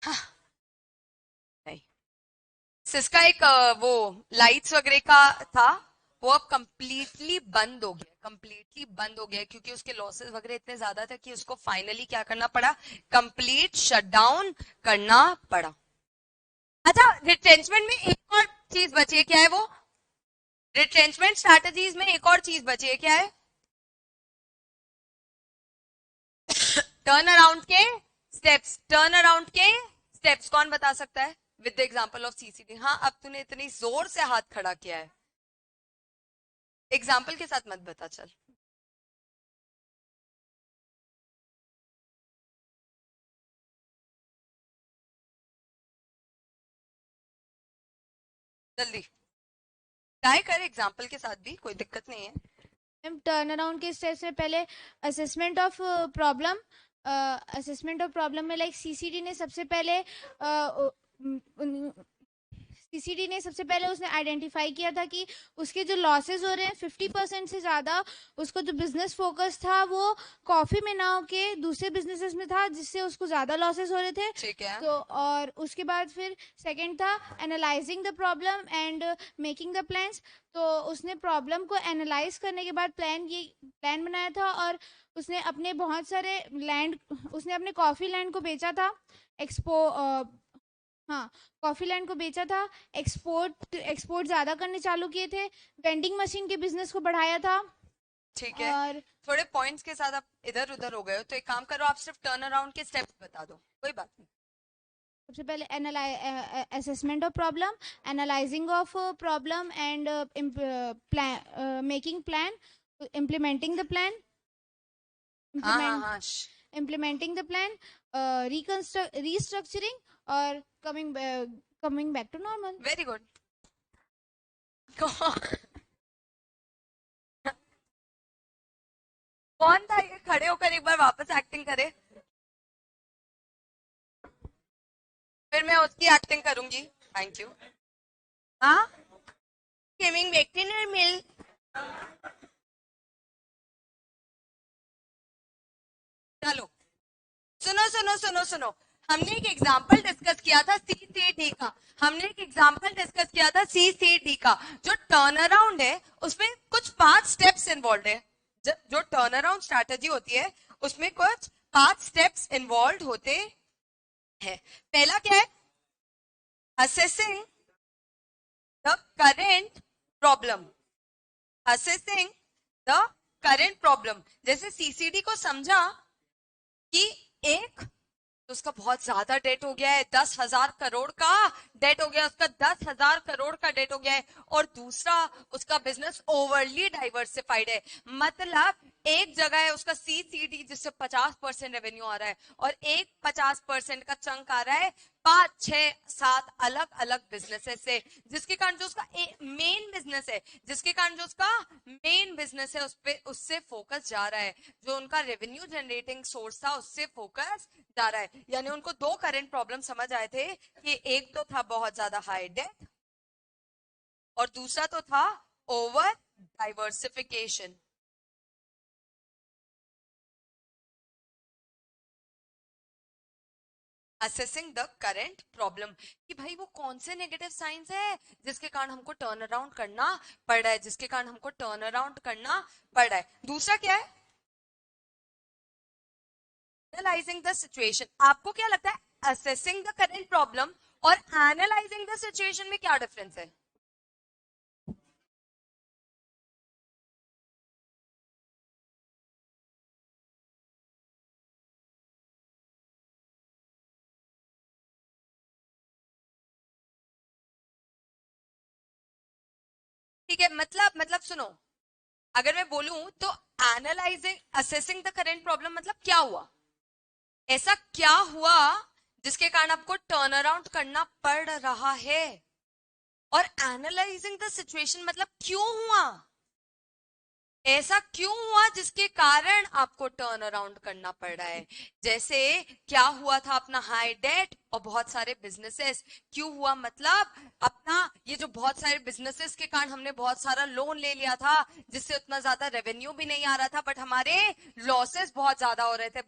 हाँ, नहीं, सिस्का एक वो लाइट्स वगैरह का था, वो अब कंप्लीटली बंद हो गया, कंप्लीटली बंद हो गया, क्योंकि उसके लॉसेस वगैरह इतने ज्यादा थे कि उसको फाइनली क्या करना पड़ा? कंप्लीट शटडाउन करना पड़ा, अच्छा, रिट्रेंचमेंट में एक और चीज बची है, क्या है वो? रिट्रेंचमेंट स्ट्रैटेजीज में एक और चीज बची है, क्या है? टर्न अराउंड के स्टेप्स। टर्न अराउंड के स्टेप्स कौन बता सकता है with the example of CCD? हाँ, अब तूने इतनी जोर से हाथ खड़ा किया है, एग्जाम्पल के साथ मत बता, चल। जल्दी ट्राई कर, एग्जाम्पल के साथ भी कोई दिक्कत नहीं है। टर्न अराउंड के स्टेप से पहले assessment of problem, assessment of problem में लाइक सीसीडी ने सबसे पहले उसने आइडेंटिफाई किया था कि उसके जो लॉसेस हो रहे हैं 50% से ज़्यादा, उसको जो बिजनेस फोकस था वो कॉफ़ी में ना होके दूसरे बिजनेसेस में था, जिससे उसको ज़्यादा लॉसेस हो रहे थे। ठीक है। तो और उसके बाद फिर सेकंड था analysing the problem and making the plans. तो उसने प्रॉब्लम को एनालाइज करने के बाद प्लान बनाया था, और उसने अपने बहुत सारे लैंड, उसने अपने कॉफ़ी लैंड को बेचा था, कॉफी लैंड को बेचा था, एक्सपोर्ट ज्यादा करने चालू किए थे, वेंडिंग मशीन के बिजनेस को बढ़ाया था। ठीक है, और थोड़े पॉइंट्स के साथ आप इधर उधर हो गए हो, तो एक काम करो, आप सिर्फ टर्न अराउंड के स्टेप्स बता दो, कोई बात नहीं। सबसे पहले assessment of problem, analysing of problem and making plan, implementing the plan, हाँ, implementing the plan, restructuring और coming back to normal. Very good. कौन था ये? खड़े होकर एक बार वापस एक्टिंग करे, फिर मैं उसकी एक्टिंग करूंगी। Thank you. हाँ, coming back to normal। चलो सुनो सुनो सुनो सुनो, हमने एक एग्जाम्पल डिस्कस किया था सीसीडी का। हमने एक एग्जाम्पल डिस्कस किया था सीसीडी का। जो टर्न अराउंड है उसमें कुछ 5 स्टेप्स इन्वॉल्व है। जो टर्न अराउंड स्ट्रैटेजी होती है उसमें कुछ 5 स्टेप्स इन्वॉल्व होते हैं। पहला क्या है? Assessing the current problem. Assessing the current problem. जैसे सीसीडी को समझा कि एक तो उसका बहुत ज्यादा डेट हो गया है, 10,000 करोड़ का डेट हो गया, उसका 10,000 करोड़ का डेट हो गया है। और दूसरा, उसका बिजनेस ओवरली डाइवर्सिफाइड है, मतलब एक जगह है उसका सीसीडी जिससे 50% रेवेन्यू आ रहा है, और एक 50% का चंक आ रहा है 5, 6, 7 अलग अलग बिजनेसेस से, जिसके कारण जो उसका मेन बिजनेस है, उस पे उससे फोकस जा रहा है। जो उनका रेवेन्यू जनरेटिंग सोर्स था उससे फोकस जा रहा है। यानी उनको 2 करेंट प्रॉब्लम समझ आए थे कि एक तो था बहुत ज्यादा हाई डेट, और दूसरा तो था over diversification. Assessing the current problem, कि भाई वो कौन से नेगेटिव साइंस है जिसके कारण हमको टर्न अराउंड करना पड़ रहा है, दूसरा क्या है? Analysing the situation. आपको क्या लगता है असेसिंग द करेंट प्रॉब्लम और एनालाइजिंग द सिचुएशन में क्या डिफरेंस है? ठीक है, मतलब सुनो, अगर मैं बोलूं तो analysing assessing the current problem मतलब क्या हुआ, ऐसा क्या हुआ जिसके कारण आपको टर्न अराउंड करना पड़ रहा है। और एनालाइजिंग द सिचुएशन मतलब क्यों हुआ, ऐसा क्यों हुआ जिसके कारण आपको टर्न अराउंड करना पड़ रहा है। जैसे क्या हुआ था अपना हाई डेट और बहुत सारे बिजनेसेस, क्यों हुआ मतलब अपना ये जो बहुत सारे बिजनेसेस के कारण हमने बहुत सारा लोन ले लिया था, जिससे उतना ज्यादा रेवेन्यू भी नहीं आ रहा था, बट हमारे लॉसेस बहुत ज्यादा हो रहे थे,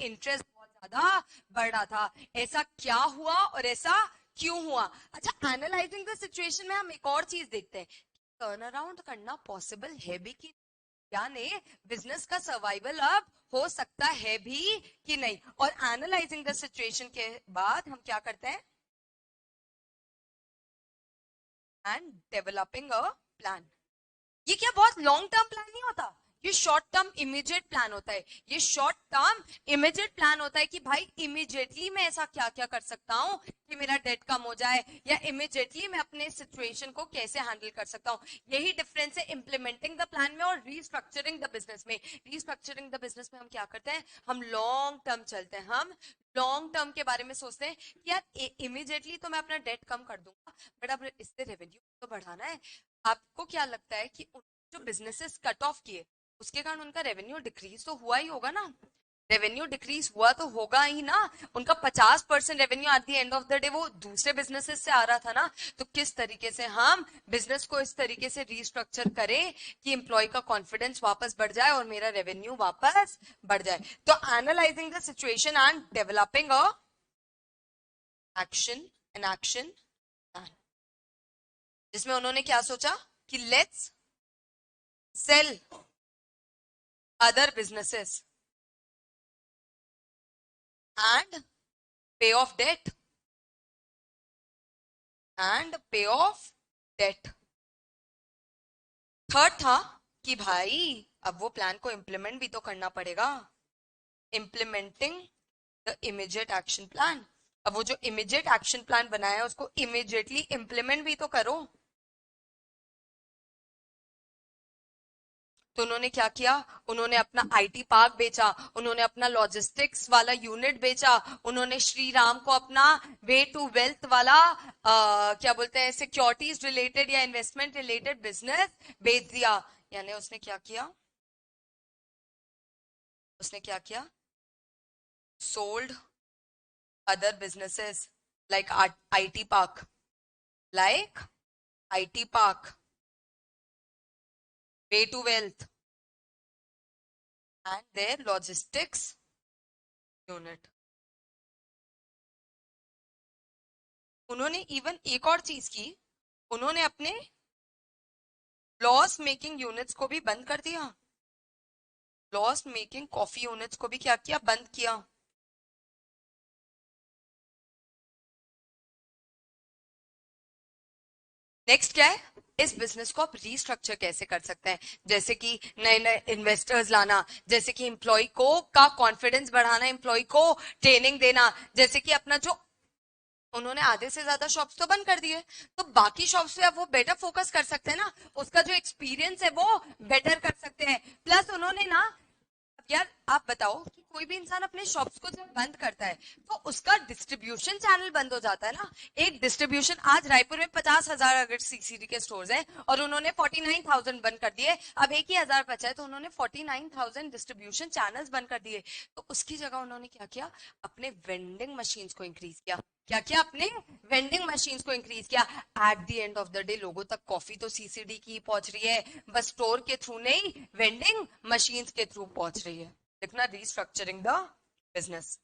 इंटरेस्ट बहुत ज्यादा बढ़ रहा था। ऐसा क्या हुआ और ऐसा क्यों हुआ। अच्छा, एनालाइजिंग द सिचुएशन में हम एक और चीज देखते हैं, टर्न अराउंड करना पॉसिबल है भी कि यानी बिजनेस का सर्वाइवल अब हो सकता है भी कि नहीं। और एनालाइजिंग द सिचुएशन के बाद हम क्या करते हैं, एंड डेवलपिंग अ प्लान। ये क्या बहुत लॉन्ग टर्म प्लान नहीं होता, ये शॉर्ट टर्म इमीडिएट प्लान होता है। ये शॉर्ट टर्म इमीडिएट प्लान होता है कि भाई इमीडिएटली मैं ऐसा क्या क्या कर सकता हूं कि मेरा डेट कम हो जाए, या इमीडिएटली मैं अपने सिचुएशन को कैसे हैंडल कर सकता हूं। यही डिफरेंस है इम्प्लीमेंटिंग द प्लान में और रीस्ट्रक्चरिंग द बिजनेस में। रीस्ट्रक्चरिंग द बिजनेस में हम क्या करते हैं, हम लॉन्ग टर्म चलते हैं, हम लॉन्ग टर्म के बारे में सोचते हैं कि यार इमीडिएटली तो मैं अपना डेट कम कर दूंगा, बट अब इससे रेवेन्यू तो बढ़ाना है। आपको क्या लगता है कि जो बिजनेसेस कट ऑफ किए उसके कारण उनका रेवेन्यू डिक्रीज तो हुआ ही होगा ना, रेवेन्यू डिक्रीज हुआ तो होगा ही ना। उनका 50% revenue at the end of the day वो दूसरे बिजनेसेस से आ रहा था ना। तो किस तरीके से हम बिजनेस को इस तरीके से रीस्ट्रक्चर करें कि एम्प्लॉय का कॉन्फिडेंस वापस बढ़ जाए और मेरा रेवेन्यू वापस बढ़ जाए। तो analysing the situation and developing a action plan, जिसमें उन्होंने क्या सोचा कि let's sell other businesses and pay off debt third था कि भाई अब वो प्लान को इम्प्लीमेंट भी तो करना पड़ेगा, implementing the immediate action plan. अब वो जो इमीडिएट एक्शन प्लान बनाया है उसको इमीडिएटली इम्प्लीमेंट भी तो करो। तो उन्होंने क्या किया, उन्होंने अपना आईटी पार्क बेचा, उन्होंने अपना लॉजिस्टिक्स वाला यूनिट बेचा, उन्होंने श्री राम को अपना वे टू वेल्थ वाला क्या बोलते हैं सिक्योरिटीज रिलेटेड या इन्वेस्टमेंट रिलेटेड बिजनेस बेच दिया। यानी उसने क्या किया, sold other businesses like IT park, way to wealth and their logistics unit। उन्होंने इवन एक और चीज की, उन्होंने अपने लॉस मेकिंग यूनिट्स को भी बंद कर दिया, लॉस मेकिंग कॉफी यूनिट्स को भी क्या किया, बंद किया। नेक्स्ट क्या है, इस बिजनेस को आप रीस्ट्रक्चर कैसे कर सकते हैं, जैसे कि नए नए इन्वेस्टर्स लाना, जैसे कि एम्प्लॉय को का कॉन्फिडेंस बढ़ाना, एम्प्लॉय को ट्रेनिंग देना, जैसे कि अपना जो उन्होंने आधे से ज्यादा शॉप्स तो बंद कर दिए, तो बाकी शॉप्स पे अब वो बेटर फोकस कर सकते हैं ना, उसका जो एक्सपीरियंस है वो बेटर कर सकते हैं। प्लस उन्होंने ना, यार आप बताओ कि कोई भी इंसान अपने शॉप्स को जब बंद करता है तो उसका डिस्ट्रीब्यूशन चैनल बंद हो जाता है ना। एक डिस्ट्रीब्यूशन, आज रायपुर में 50,000 अगर सीसीडी के स्टोर्स हैं और उन्होंने 49,000 बंद कर दिए, अब 1,000 बचा है, तो उन्होंने 49,000 डिस्ट्रीब्यूशन चैनल्स बंद कर दिए। तो उसकी जगह उन्होंने क्या किया, अपने वेंडिंग मशीन्स को इंक्रीज किया। क्या किया, अपने वेंडिंग मशीन्स को इंक्रीज किया। At the end of the day लोगों तक कॉफी तो सीसीडी की पहुंच रही है, बस स्टोर के थ्रू नहीं, वेंडिंग मशीन्स के थ्रू पहुंच रही है। देखना, restructuring the business.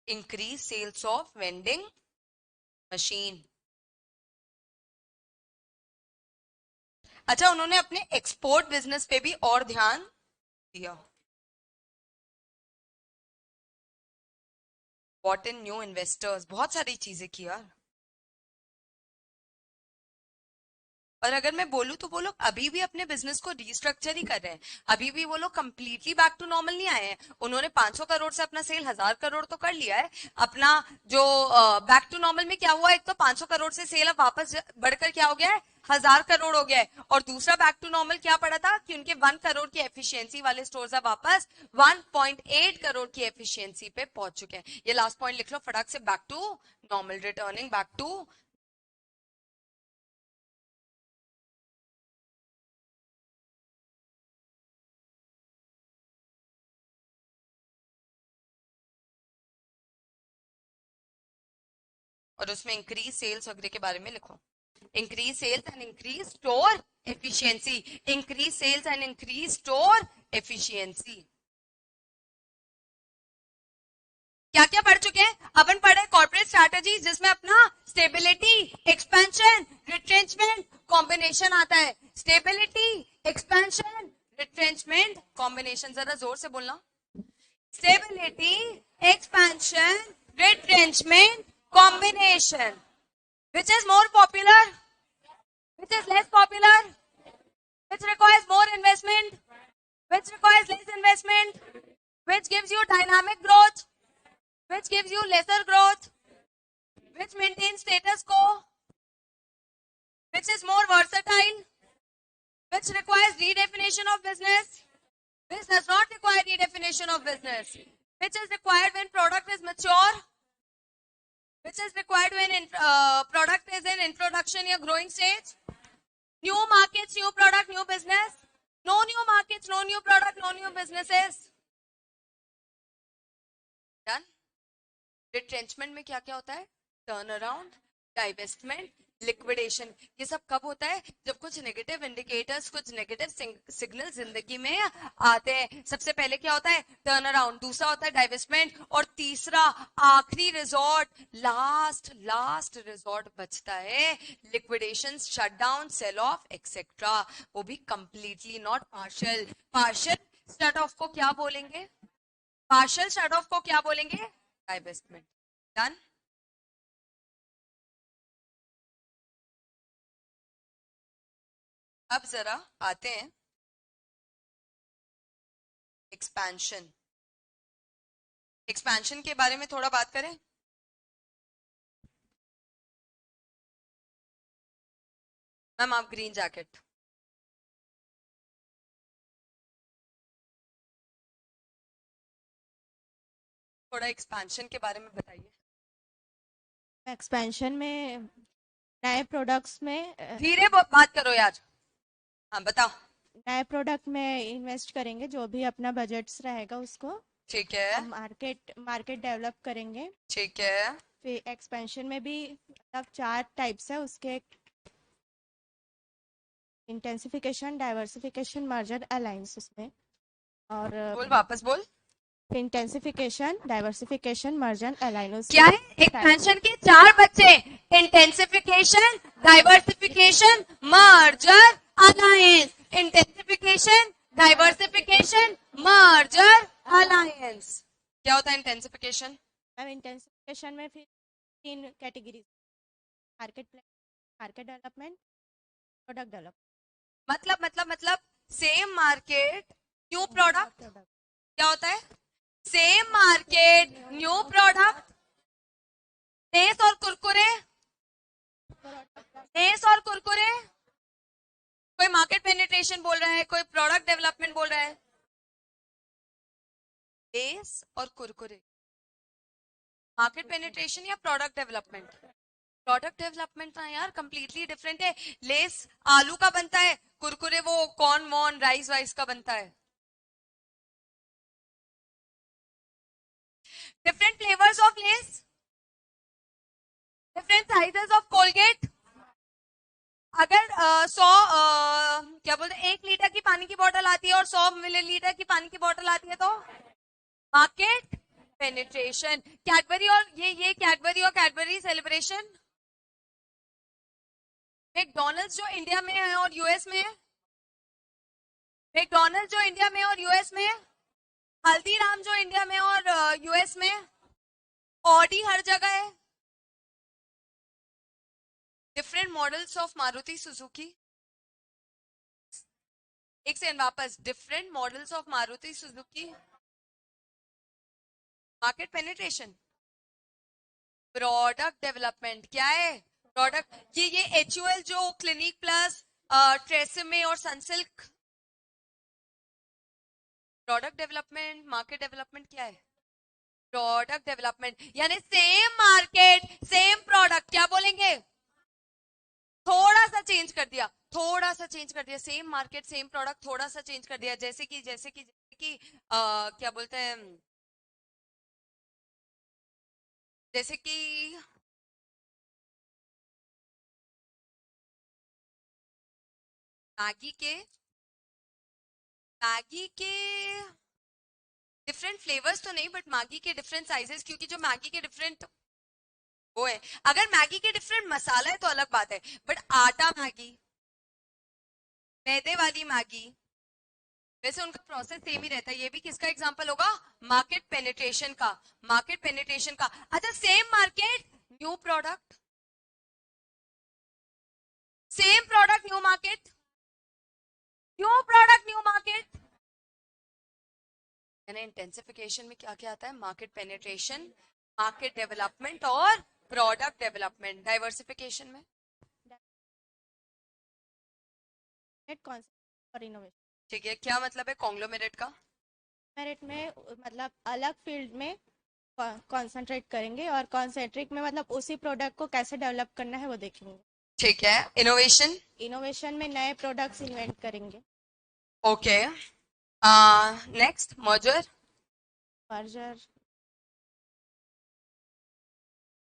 Increase sales of vending machine. अच्छा, उन्होंने अपने एक्सपोर्ट बिजनेस पे भी और ध्यान दिया। बॉट इन न्यू इन्वेस्टर्स, बहुत सारी चीजें की यार। और अगर मैं बोलूं तो वो लोग अभी भी अपने बिजनेस को रीस्ट्रक्चर ही कर रहे हैं, अभी भी वो लोग कंप्लीटली बैक टू नॉर्मल नहीं आए हैं। उन्होंने 500 करोड़ से अपना सेल 1000 करोड़ तो कर लिया है। अपना जो बैक टू नॉर्मल में क्या हुआ, एक तो 500 करोड़ से सेल अब वापस बढ़कर क्या हो गया है, 1000 करोड़ हो गया है। और दूसरा बैक टू नॉर्मल क्या पड़ा था कि उनके 1 करोड़ की एफिशिएंसी वाले स्टोर्स अब वापस 1.8 करोड़ की एफिशिएंसी पे पहुंच चुके हैं। ये लास्ट पॉइंट लिख लो फटाक से, back to normal, returning back to और उसमें इंक्रीज सेल्स वगैरह के बारे में लिखो. Increase sales and increase store efficiency. Increase sales and increase store efficiency. क्या क्या पढ़ चुके हैं अपन? पढ़े कॉर्पोरेट स्ट्रैटेजी जिसमें अपना स्टेबिलिटी, एक्सपेंशन, रिट्रेंचमेंट, कॉम्बिनेशन आता है. Stability, expansion, retrenchment, combination. जरा जोर से बोलना. Stability, expansion, retrenchment, combination. Which is more popular? Which is less popular? Which requires more investment? Which requires less investment? Which gives you dynamic growth? Which gives you lesser growth? Which maintains status quo? Which is more versatile? Which requires redefinition of business? Which does not require redefinition of business? Which is required when product is mature? Which is required when product is in introduction or growing stage? New markets, new product, new business. No new markets, no new product, no new businesses. Done. Retrenchment में क्या क्या होता है? Turn around, divestment, liquidation. ये सब कब होता है? जब कुछ नेगेटिव इंडिकेटर्स, कुछ नेगेटिव सिग्नल जिंदगी में आते हैं. सबसे पहले क्या होता है? Turn around. दूसरा होता है डाइवेस्टमेंट. और तीसरा आखिरी रिजॉर्ट, लास्ट रिजॉर्ट बचता है liquidation, shutdown, sell off, etcetera. वो भी completely, not partial. Partial shut off को क्या बोलेंगे? पार्शियल शट ऑफ को क्या बोलेंगे? डाइवेस्टमेंट. डन. अब जरा आते हैं एक्सपेंशन. एक्सपेंशन के बारे में थोड़ा बात करें. मैम आप ग्रीन जैकेट. थोड़ा एक्सपेंशन के बारे में बताइए. एक्सपेंशन में नए प्रोडक्ट्स में धीरे बात करो यार. हाँ बताओ. नए प्रोडक्ट में इन्वेस्ट करेंगे, जो भी अपना बजट्स रहेगा उसको. ठीक है. मार्केट डेवलप करेंगे. ठीक है. फिर एक्सपेंशन में भी मतलब 4 टाइप्स है उसके. इंटेंसिफिकेशन, डाइवर्सिफिकेशन, मर्जर, अलायंस उसमें. और बोल, वापस बोल. Intensification, diversification, merger, alliance. क्या है? एक्सपेंशन के 4 बच्चे. Intensification, diversification, merger, alliance. Intensification, diversification, merger, alliance. क्या होता है इंटेंसिफिकेशन? मैम इंटेंसिफिकेशन में फिर 3 categories: market development, product development. मतलब सेम मार्केट, न्यू प्रोडक्ट. क्या होता है? Same market, new product. Less और कुरकुरे. लेस और कुरकुरे. कोई मार्केट पेनिट्रेशन बोल रहा है, कोई प्रोडक्ट डेवलपमेंट बोल रहा है. लेस और कुरकुरे. मार्केट पेनिट्रेशन या प्रोडक्ट डेवलपमेंट? प्रोडक्ट डेवलपमेंट ना यार, कंप्लीटली डिफरेंट है. लेस आलू का बनता है, कुरकुरे वो कॉर्न वॉर्न राइस वाइस का बनता है. Different flavours of less, different sizes of Colgate. अगर 100 क्या बोलते हैं 1 लीटर की पानी की बोतल आती है और 100 मिलीलीटर की पानी की बोतल आती है, तो मार्केट पेनिट्रेशन. कैडबरी और ये कैडबरी और कैडबरी सेलिब्रेशन. मैकडॉनल्ड्स जो इंडिया में है और यूएस में है. मैकडॉनल्ड्स जो इंडिया में और यूएस में है. हल्दीराम जो इंडिया में और यूएस में है. ऑडी हर जगह है. Different models of Maruti Suzuki. एक सेकंड वापस. Different models of Maruti Suzuki. Market penetration. Product development. क्या है? प्रोडक्ट. ये HUL जो क्लिनिक प्लस, ट्रेसेमे और Sunsilk. Product development, market development क्या है? Product development. यानी सेम मार्केट, सेम प्रोडक्ट. क्या बोलेंगे? थोड़ा सा चेंज कर दिया, थोड़ा सा चेंज कर दिया. सेम मार्केट, सेम प्रोडक्ट, थोड़ा सा चेंज कर दिया. जैसे कि क्या बोलते हैं, जैसे कि मैगी के डिफरेंट फ्लेवर्स तो नहीं, बट मैगी के डिफरेंट साइजेस, क्योंकि जो मैगी के डिफरेंट वो है, अगर मैगी के डिफरेंट मसाला है तो अलग बात है, बट आटा मैगी, मैदे वाली मैगी, वैसे उनका प्रोसेस सेम ही रहता है। ये भी किसका एग्जांपल होगा? मार्केट पेनिट्रेशन का, मार्केट पेनिट्रेशन का। अच्छा, same market new product, same product new market, new product new market. यानी इंटेंसिफिकेशन में क्या क्या आता है? मार्केट पेनिट्रेशन, मार्केट डेवलपमेंट और प्रोडक्ट डेवलपमेंट। डाइवर्सिफिकेशन में और इनोवेशन। ठीक है, क्या मतलब है कॉन्ग्लोमेरेट का? मेरिट में मतलब अलग फील्ड में कंसंट्रेट करेंगे और कॉन्सेंट्रिक में मतलब उसी प्रोडक्ट को कैसे डेवलप करना है वो देखेंगे। ठीक है, इनोवेशन? इनोवेशन में नए प्रोडक्ट्स इन्वेंट करेंगे। Okay, next merger? Merger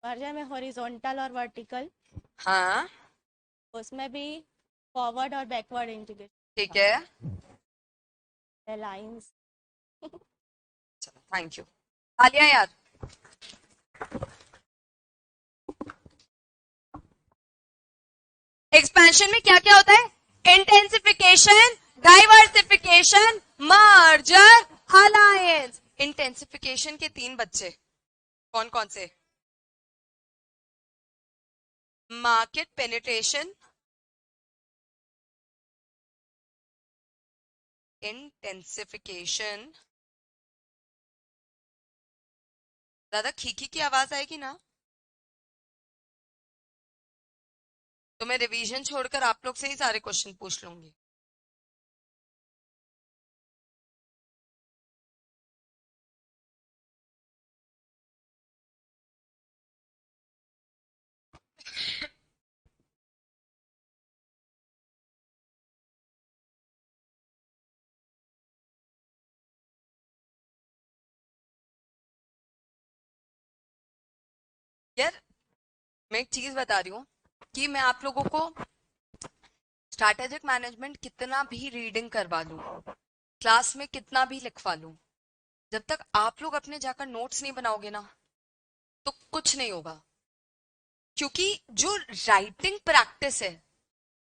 merger में हॉरिजॉन्टल और वर्टिकल, हाँ उसमें भी फॉरवर्ड और बैकवर्ड इंटीग्रेशन। ठीक है, लाइंस। चलो थैंक यू। आलिया यार, एक्सपेंशन में क्या क्या होता है? Intensification, diversification, merger, alliance. Intensification के 3 बच्चे कौन कौन से? Market penetration, intensification. दादा खीखी की आवाज आएगी ना? तो मैं रिवीजन छोड़कर आप लोग से ही सारे क्वेश्चन पूछ लूंगी। यार मैं एक चीज बता रही हूँ कि मैं आप लोगों को स्ट्रैटेजिक मैनेजमेंट कितना भी रीडिंग करवा लूं, क्लास में कितना भी लिखवा लूं, जब तक आप लोग अपने जाकर नोट्स नहीं बनाओगे ना तो कुछ नहीं होगा। क्योंकि जो राइटिंग प्रैक्टिस है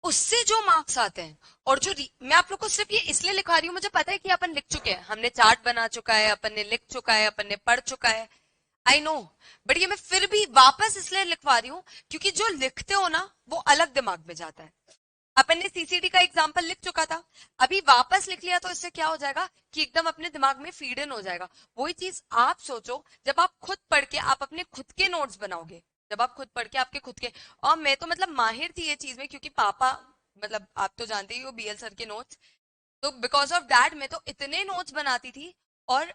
उससे जो मार्क्स आते हैं, और जो मैं आप लोग को सिर्फ ये इसलिए लिखा रही हूँ, मुझे पता है कि अपन लिख चुके हैं, हमने चार्ट बना चुका है, अपन ने लिख चुका है, अपन ने पढ़ चुका है, आई नो, बट ये मैं फिर भी वापस इसलिए लिखवा रही हूँ क्योंकि जो लिखते हो ना वो अलग दिमाग में जाता है। अपन ने सीसीडी का एग्जाम्पल लिख चुका था, अभी वापस लिख लिया तो इससे क्या हो जाएगा कि एकदम अपने दिमाग में फीड इन हो जाएगा। वही चीज आप सोचो, जब आप खुद पढ़ के आप अपने खुद के नोट्स बनाओगे, जब आप खुद पढ़ के आपके खुद के, और मैं तो मतलब माहिर थी ये चीज में क्योंकि पापा, मतलब आप तो जानते ही हो बीएल सर के नोट्स, तो बिकॉज ऑफ दैट मैं तो इतने नोट्स बनाती थी। और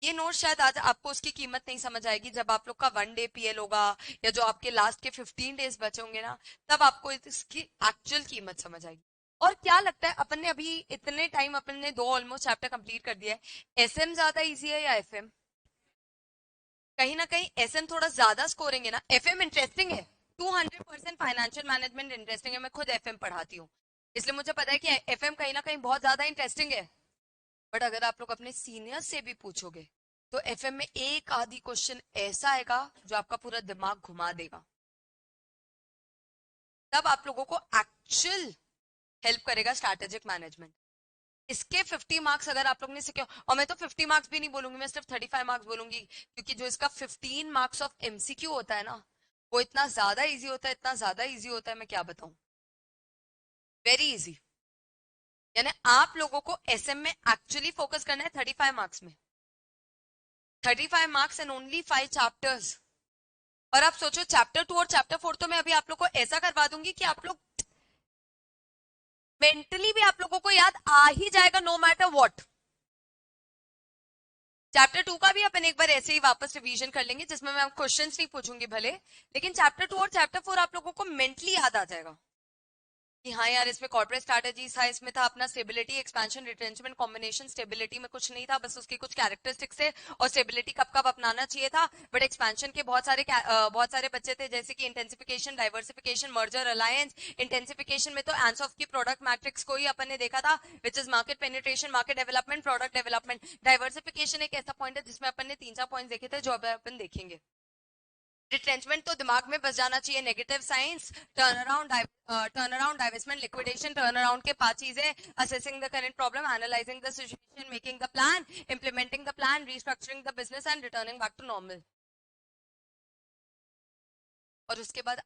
ये नोट शायद आज आपको उसकी कीमत नहीं समझ आएगी, जब आप लोग का 1 डे पीएल होगा या जो आपके लास्ट के 15 डेज बचे होंगे ना, तब आपको इसकी एक्चुअल कीमत समझ आएगी। और क्या लगता है, अपन ने अभी इतने टाइम अपन ने 2 ऑलमोस्ट चैप्टर कंप्लीट कर दिया है, एसएम ज्यादा इजी है या एफएम? कहीं ना कहीं एसएम थोड़ा ज्यादा स्कोरिंग है ना, एफएम इंटरेस्टिंग है, 200% फाइनेंशियल मैनेजमेंट इंटरेस्टिंग है, मैं खुद एफएम पढ़ाती हूँ, इसलिए मुझे पता है कि एफएम कहीं ना कहीं बहुत ज्यादा इंटरेस्टिंग है। बट अगर आप लोग अपने सीनियर से भी पूछोगे तो एफएम में एक आधी क्वेश्चन ऐसा आएगा जो आपका पूरा दिमाग घुमा देगा, तब आप लोगों को एक्चुअल हेल्प करेगा स्ट्रैटेजिक मैनेजमेंट। इसके 50 मार्क्स अगर आप लोग ने सीखे, और मैं तो 50 मार्क्स भी नहीं बोलूंगी, मैं सिर्फ 35 मार्क्स बोलूंगी, क्योंकि जो इसका 15 मार्क्स ऑफ एमसीक्यू होता है ना, वो इतना ज्यादा इजी होता है, इतना ज्यादा इजी होता है, मैं क्या बताऊं, वेरी इजी। यानी आप लोगों को एसएम में एक्चुअली फोकस करना है 35 मार्क्स में, 35 मार्क्स एंड ओनली 5 चैप्टर्स। और आप सोचो चैप्टर 2 और चैप्टर 4 तो मैं अभी आप लोग को ऐसा करवा दूंगी कि आप लोग मेंटली भी आप लोगों को याद आ ही जाएगा, नो मैटर व्हाट। चैप्टर 2 का भी अपन एक बार ऐसे ही वापस रिवीजन कर लेंगे, जिसमें मैं क्वेश्चंस नहीं पूछूंगी भले, लेकिन चैप्टर 2 और चैप्टर 4 आप लोगों को मेंटली याद आ जाएगा कि हाँ यार इसमें कॉर्पोरेट स्ट्रैटेजी था, इसमें था अपना स्टेबिलिटी, एक्सपेंशन, रिटेंचमेंट, कॉम्बिनेशन। स्टेबिलिटी में कुछ नहीं था, बस उसके कुछ कैरेक्टरिस्टिक्स थे, और स्टेबिलिटी कब कब अपनाना चाहिए था। बट एक्सपेंशन के बहुत सारे बच्चे थे, जैसे कि intensification, diversification, merger, alliance. Intensification में तो एंसॉफ की प्रोडक्ट मैट्रिक्स को ही अपन ने देखा था, which is market penetration, market development, product development. Diversification एक ऐसा पॉइंट है जिसमें अपन ने 3-4 पॉइंट देखे थे जो अब अपन देखेंगे। रिट्रेंचमेंट तो दिमाग में बस जाना चाहिए, negative science, turn around, divestment, liquidation. Turn around के 5 चीजें: assessing the current problem, analysing the situation, making the plan, implementing the plan, restructuring the business and returning back to normal. और उसके बाद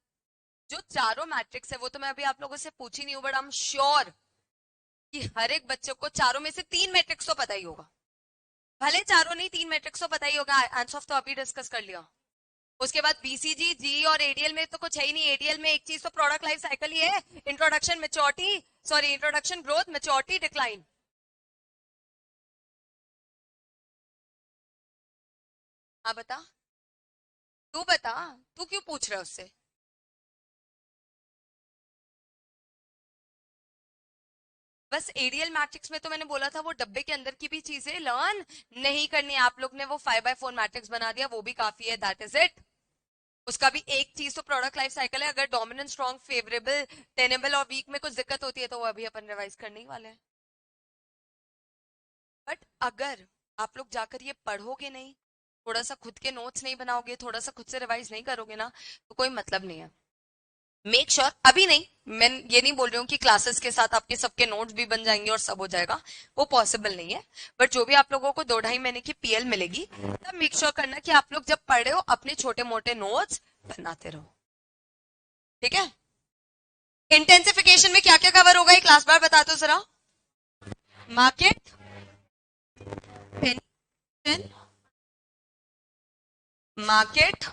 जो चारों मैट्रिक्स है वो तो मैं अभी आप लोगों से पूछी नहीं हूँ, बट आई एम श्योर कि हर एक बच्चे को चारों में से 3 मैट्रिक्स तो पता ही होगा। भले चारों नहीं, 3 मैट्रिक्स तो पता ही होगा। आंसर तो अभी डिस्कस कर लिया। उसके बाद बीसीजी, जी और एडीएल में तो कुछ है ही नहीं। एडीएल में एक चीज तो प्रोडक्ट लाइफ साइकिल ही है, introduction, maturity, sorry introduction, growth, maturity, decline. हाँ बता, तू बता, तू क्यों पूछ रहा है उससे? बस एडीएल मैट्रिक्स में तो मैंने बोला था वो डब्बे के अंदर की भी चीजें लर्न नहीं करनी। आप लोग ने वो 5x4 मैट्रिक्स बना दिया, वो भी काफी है, दैट इज इट। उसका भी एक चीज तो प्रोडक्ट लाइफ साइकिल है। अगर डोमिनेंट, स्ट्रॉन्ग, फेवरेबल, टेनेबल और वीक में कुछ दिक्कत होती है तो वो अभी अपन रिवाइज करने ही वाले हैं। बट अगर आप लोग जाकर ये पढ़ोगे नहीं, थोड़ा सा खुद के नोट्स नहीं बनाओगे, थोड़ा सा खुद से रिवाइज नहीं करोगे ना, तो कोई मतलब नहीं है। मेक श्योर अभी नहीं, मैं ये नहीं बोल रही हूँ कि क्लासेस के साथ आपके सबके नोट्स भी बन जाएंगे और सब हो जाएगा, वो पॉसिबल नहीं है। बट जो भी आप लोगों को 2-2.5 महीने की पीएल मिलेगी, तब मेक श्योर करना कि आप लोग जब पढ़ रहे हो अपने छोटे मोटे नोट्स बनाते रहो, ठीक है। इंटेंसिफिकेशन में क्या क्या कवर होगा, एक लास्ट बार बता दो जरा। मार्केट पेनिट्रेशन, मार्केट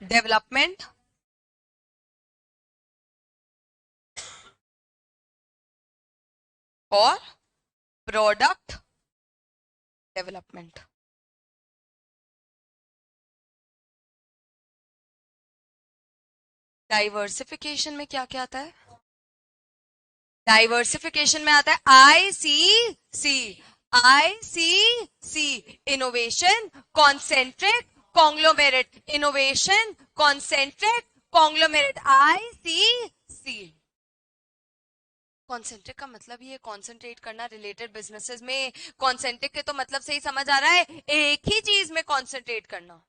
डेवलपमेंट, और प्रोडक्ट डेवलपमेंट। डाइवर्सिफिकेशन में क्या क्या आता है? डाइवर्सिफिकेशन में आता है ICC, innovation, concentrate, conglomerate. Innovation, concentrate, conglomerate, ICC। Concentrate का मतलब ये कॉन्सेंट्रेट करना रिलेटेड बिजनेसेस में। कॉन्सेंट्रेट के तो मतलब से ही समझ आ रहा है, एक ही चीज में कॉन्सेंट्रेट करना।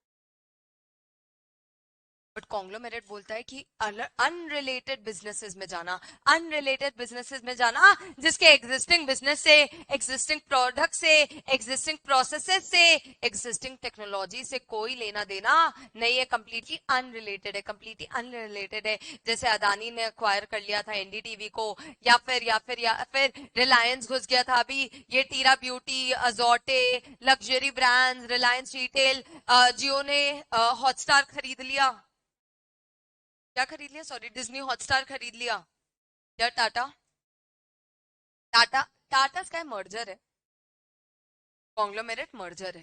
बट कॉन्ग्लोमेरेट बोलता है कि अनरिलेटेड बिजनेसेस में जाना, अनरिलेटेड बिजनेसेस में जाना जिसके एग्जिस्टिंग बिजनेस से, एग्जिस्टिंग प्रोडक्ट से, एग्जिस्टिंग प्रोसेसेस से, एग्जिस्टिंग टेक्नोलॉजी से कोई लेना देना नहीं है, कंप्लीटली अनरिलेटेड है, कंप्लीटली अनरिलेटेड है। जैसे अदानी ने अक्वायर कर लिया था एनडीटीवी को, या फिर रिलायंस घुस गया था अभी, ये Tira beauty, Azorte, luxury brands, Reliance retail, Jio ने हॉटस्टार खरीद लिया। क्या खरीद लिया? सॉरी, डिज्नी हॉटस्टार खरीद लिया। या टाटा स्काई मर्जर है, कॉन्ग्लोमेरेट मर्जर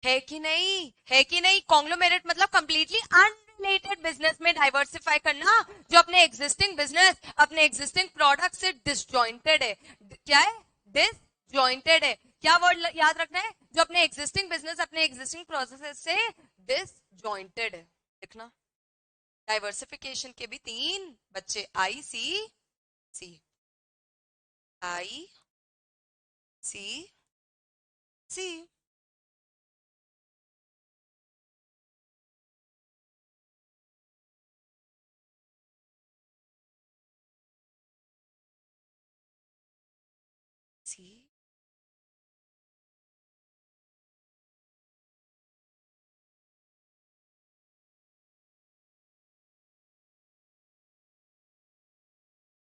है कि नहीं? है कि नहीं? कॉन्ग्लोमेरेट मतलब कंप्लीटली अनरिलेटेड बिजनेस में डाइवर्सिफाई करना, जो अपने एग्जिस्टिंग बिजनेस, अपने एग्जिस्टिंग प्रोडक्ट से डिसजॉइंटेड है। क्या है? डिसजॉइंटेड है। क्या वर्ड याद रखना है? जो अपने एग्जिस्टिंग बिजनेस, अपने एग्जिस्टिंग प्रोसेस से डिसजॉइंटेड है। देखना, डाइवर्सिफिकेशन के भी 3 बच्चे, ICC,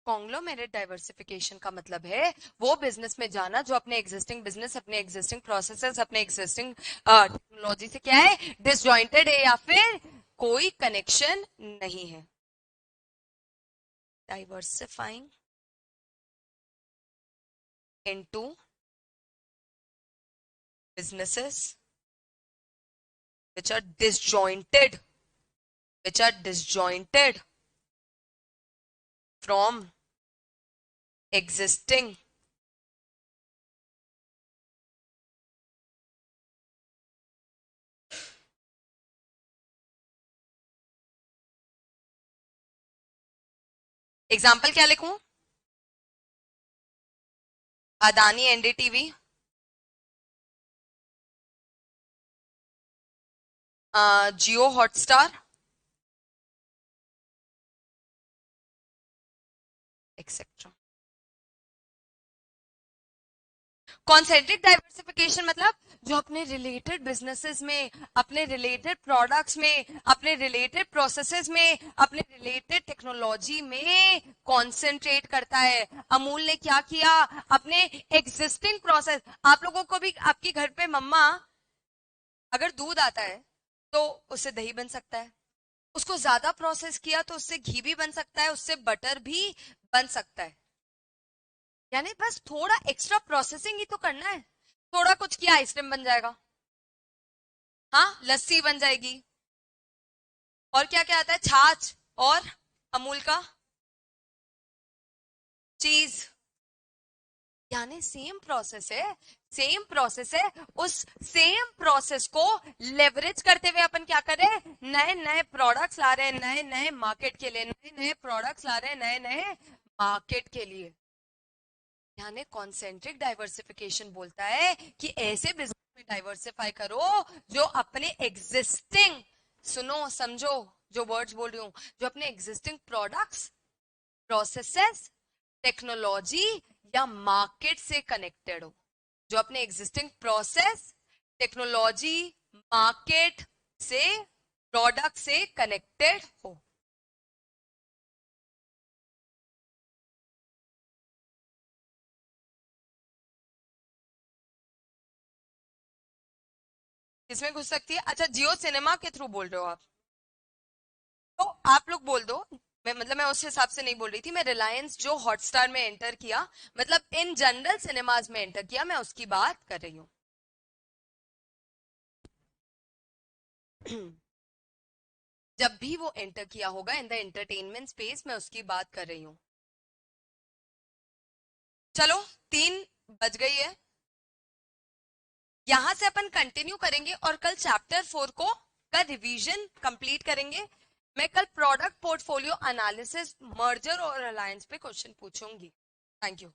कॉन्ग्लोमेरेट डाइवर्सिफिकेशन का मतलब है वो बिजनेस में जाना जो अपने एग्जिस्टिंग बिजनेस, अपने एग्जिस्टिंग प्रोसेसेस, अपने एग्जिस्टिंग टेक्नोलॉजी से क्या है? डिसजॉइंटेड है या फिर कोई कनेक्शन नहीं है। Diversifying into businesses which are disjointed from existing example क्या लिखूं? अदानी एनडीटीवी, जियो हॉटस्टार, एक्सेट्रा। कॉन्सेंट्रिक डाइवर्सिफिकेशन मतलब जो अपने रिलेटेड बिजनेसेस में, अपने रिलेटेड प्रोडक्ट्स में, अपने रिलेटेड प्रोसेसेस में, अपने रिलेटेड टेक्नोलॉजी में कॉन्सेंट्रेट करता है। अमूल ने क्या किया? अपने एग्जिस्टिंग प्रोसेस, आप लोगों को भी आपके घर पे मम्मा अगर दूध आता है तो उससे दही बन सकता है, उसको ज्यादा प्रोसेस किया तो उससे घी भी बन सकता है, उससे बटर भी बन सकता है। यानी बस थोड़ा एक्स्ट्रा प्रोसेसिंग ही तो करना है, थोड़ा कुछ किया आइसक्रीम बन जाएगा, हाँ लस्सी बन जाएगी। और क्या क्या आता है? छाछ और अमूल का चीज। यानी सेम प्रोसेस है, सेम प्रोसेस है। उस सेम प्रोसेस को लेवरेज करते हुए अपन क्या कर रहे हैं? नए नए प्रोडक्ट्स ला रहे हैं, नए नए मार्केट के लिए, नए नए प्रोडक्ट्स ला रहे हैं, नए नए मार्केट के लिए। यानी कॉन्सेंट्रिक डाइवर्सिफिकेशन बोलता है कि ऐसे बिजनेस में डाइवर्सिफाई करो जो अपने एग्जिस्टिंग, सुनो समझो जो वर्ड्स बोल रही हूं, जो अपने एग्जिस्टिंग प्रोडक्ट्स, प्रोसेसेस, टेक्नोलॉजी या मार्केट से कनेक्टेड हो, जो अपने एग्जिस्टिंग प्रोसेस, टेक्नोलॉजी, मार्केट से, प्रोडक्ट से कनेक्टेड हो। इसमें घुस सकती है। अच्छा जियो सिनेमा के थ्रू बोल रहे हो आप, तो आप लोग बोल दो। मैं उस हिसाब से नहीं बोल रही थी, मैं रिलायंस जो हॉटस्टार में एंटर किया, मतलब इन जनरल सिनेमाज में एंटर किया, मैं उसकी बात कर रही हूँ। जब भी वो एंटर किया होगा इन द एंटरटेनमेंट स्पेस, मैं उसकी बात कर रही हूँ। चलो 3 बज गई है, यहां से अपन कंटिन्यू करेंगे और कल चैप्टर 4 को का रिवीजन कंप्लीट करेंगे। मैं कल प्रोडक्ट पोर्टफोलियो एनालिसिस, मर्जर और अलायंस पे क्वेश्चन पूछूंगी। Thank you.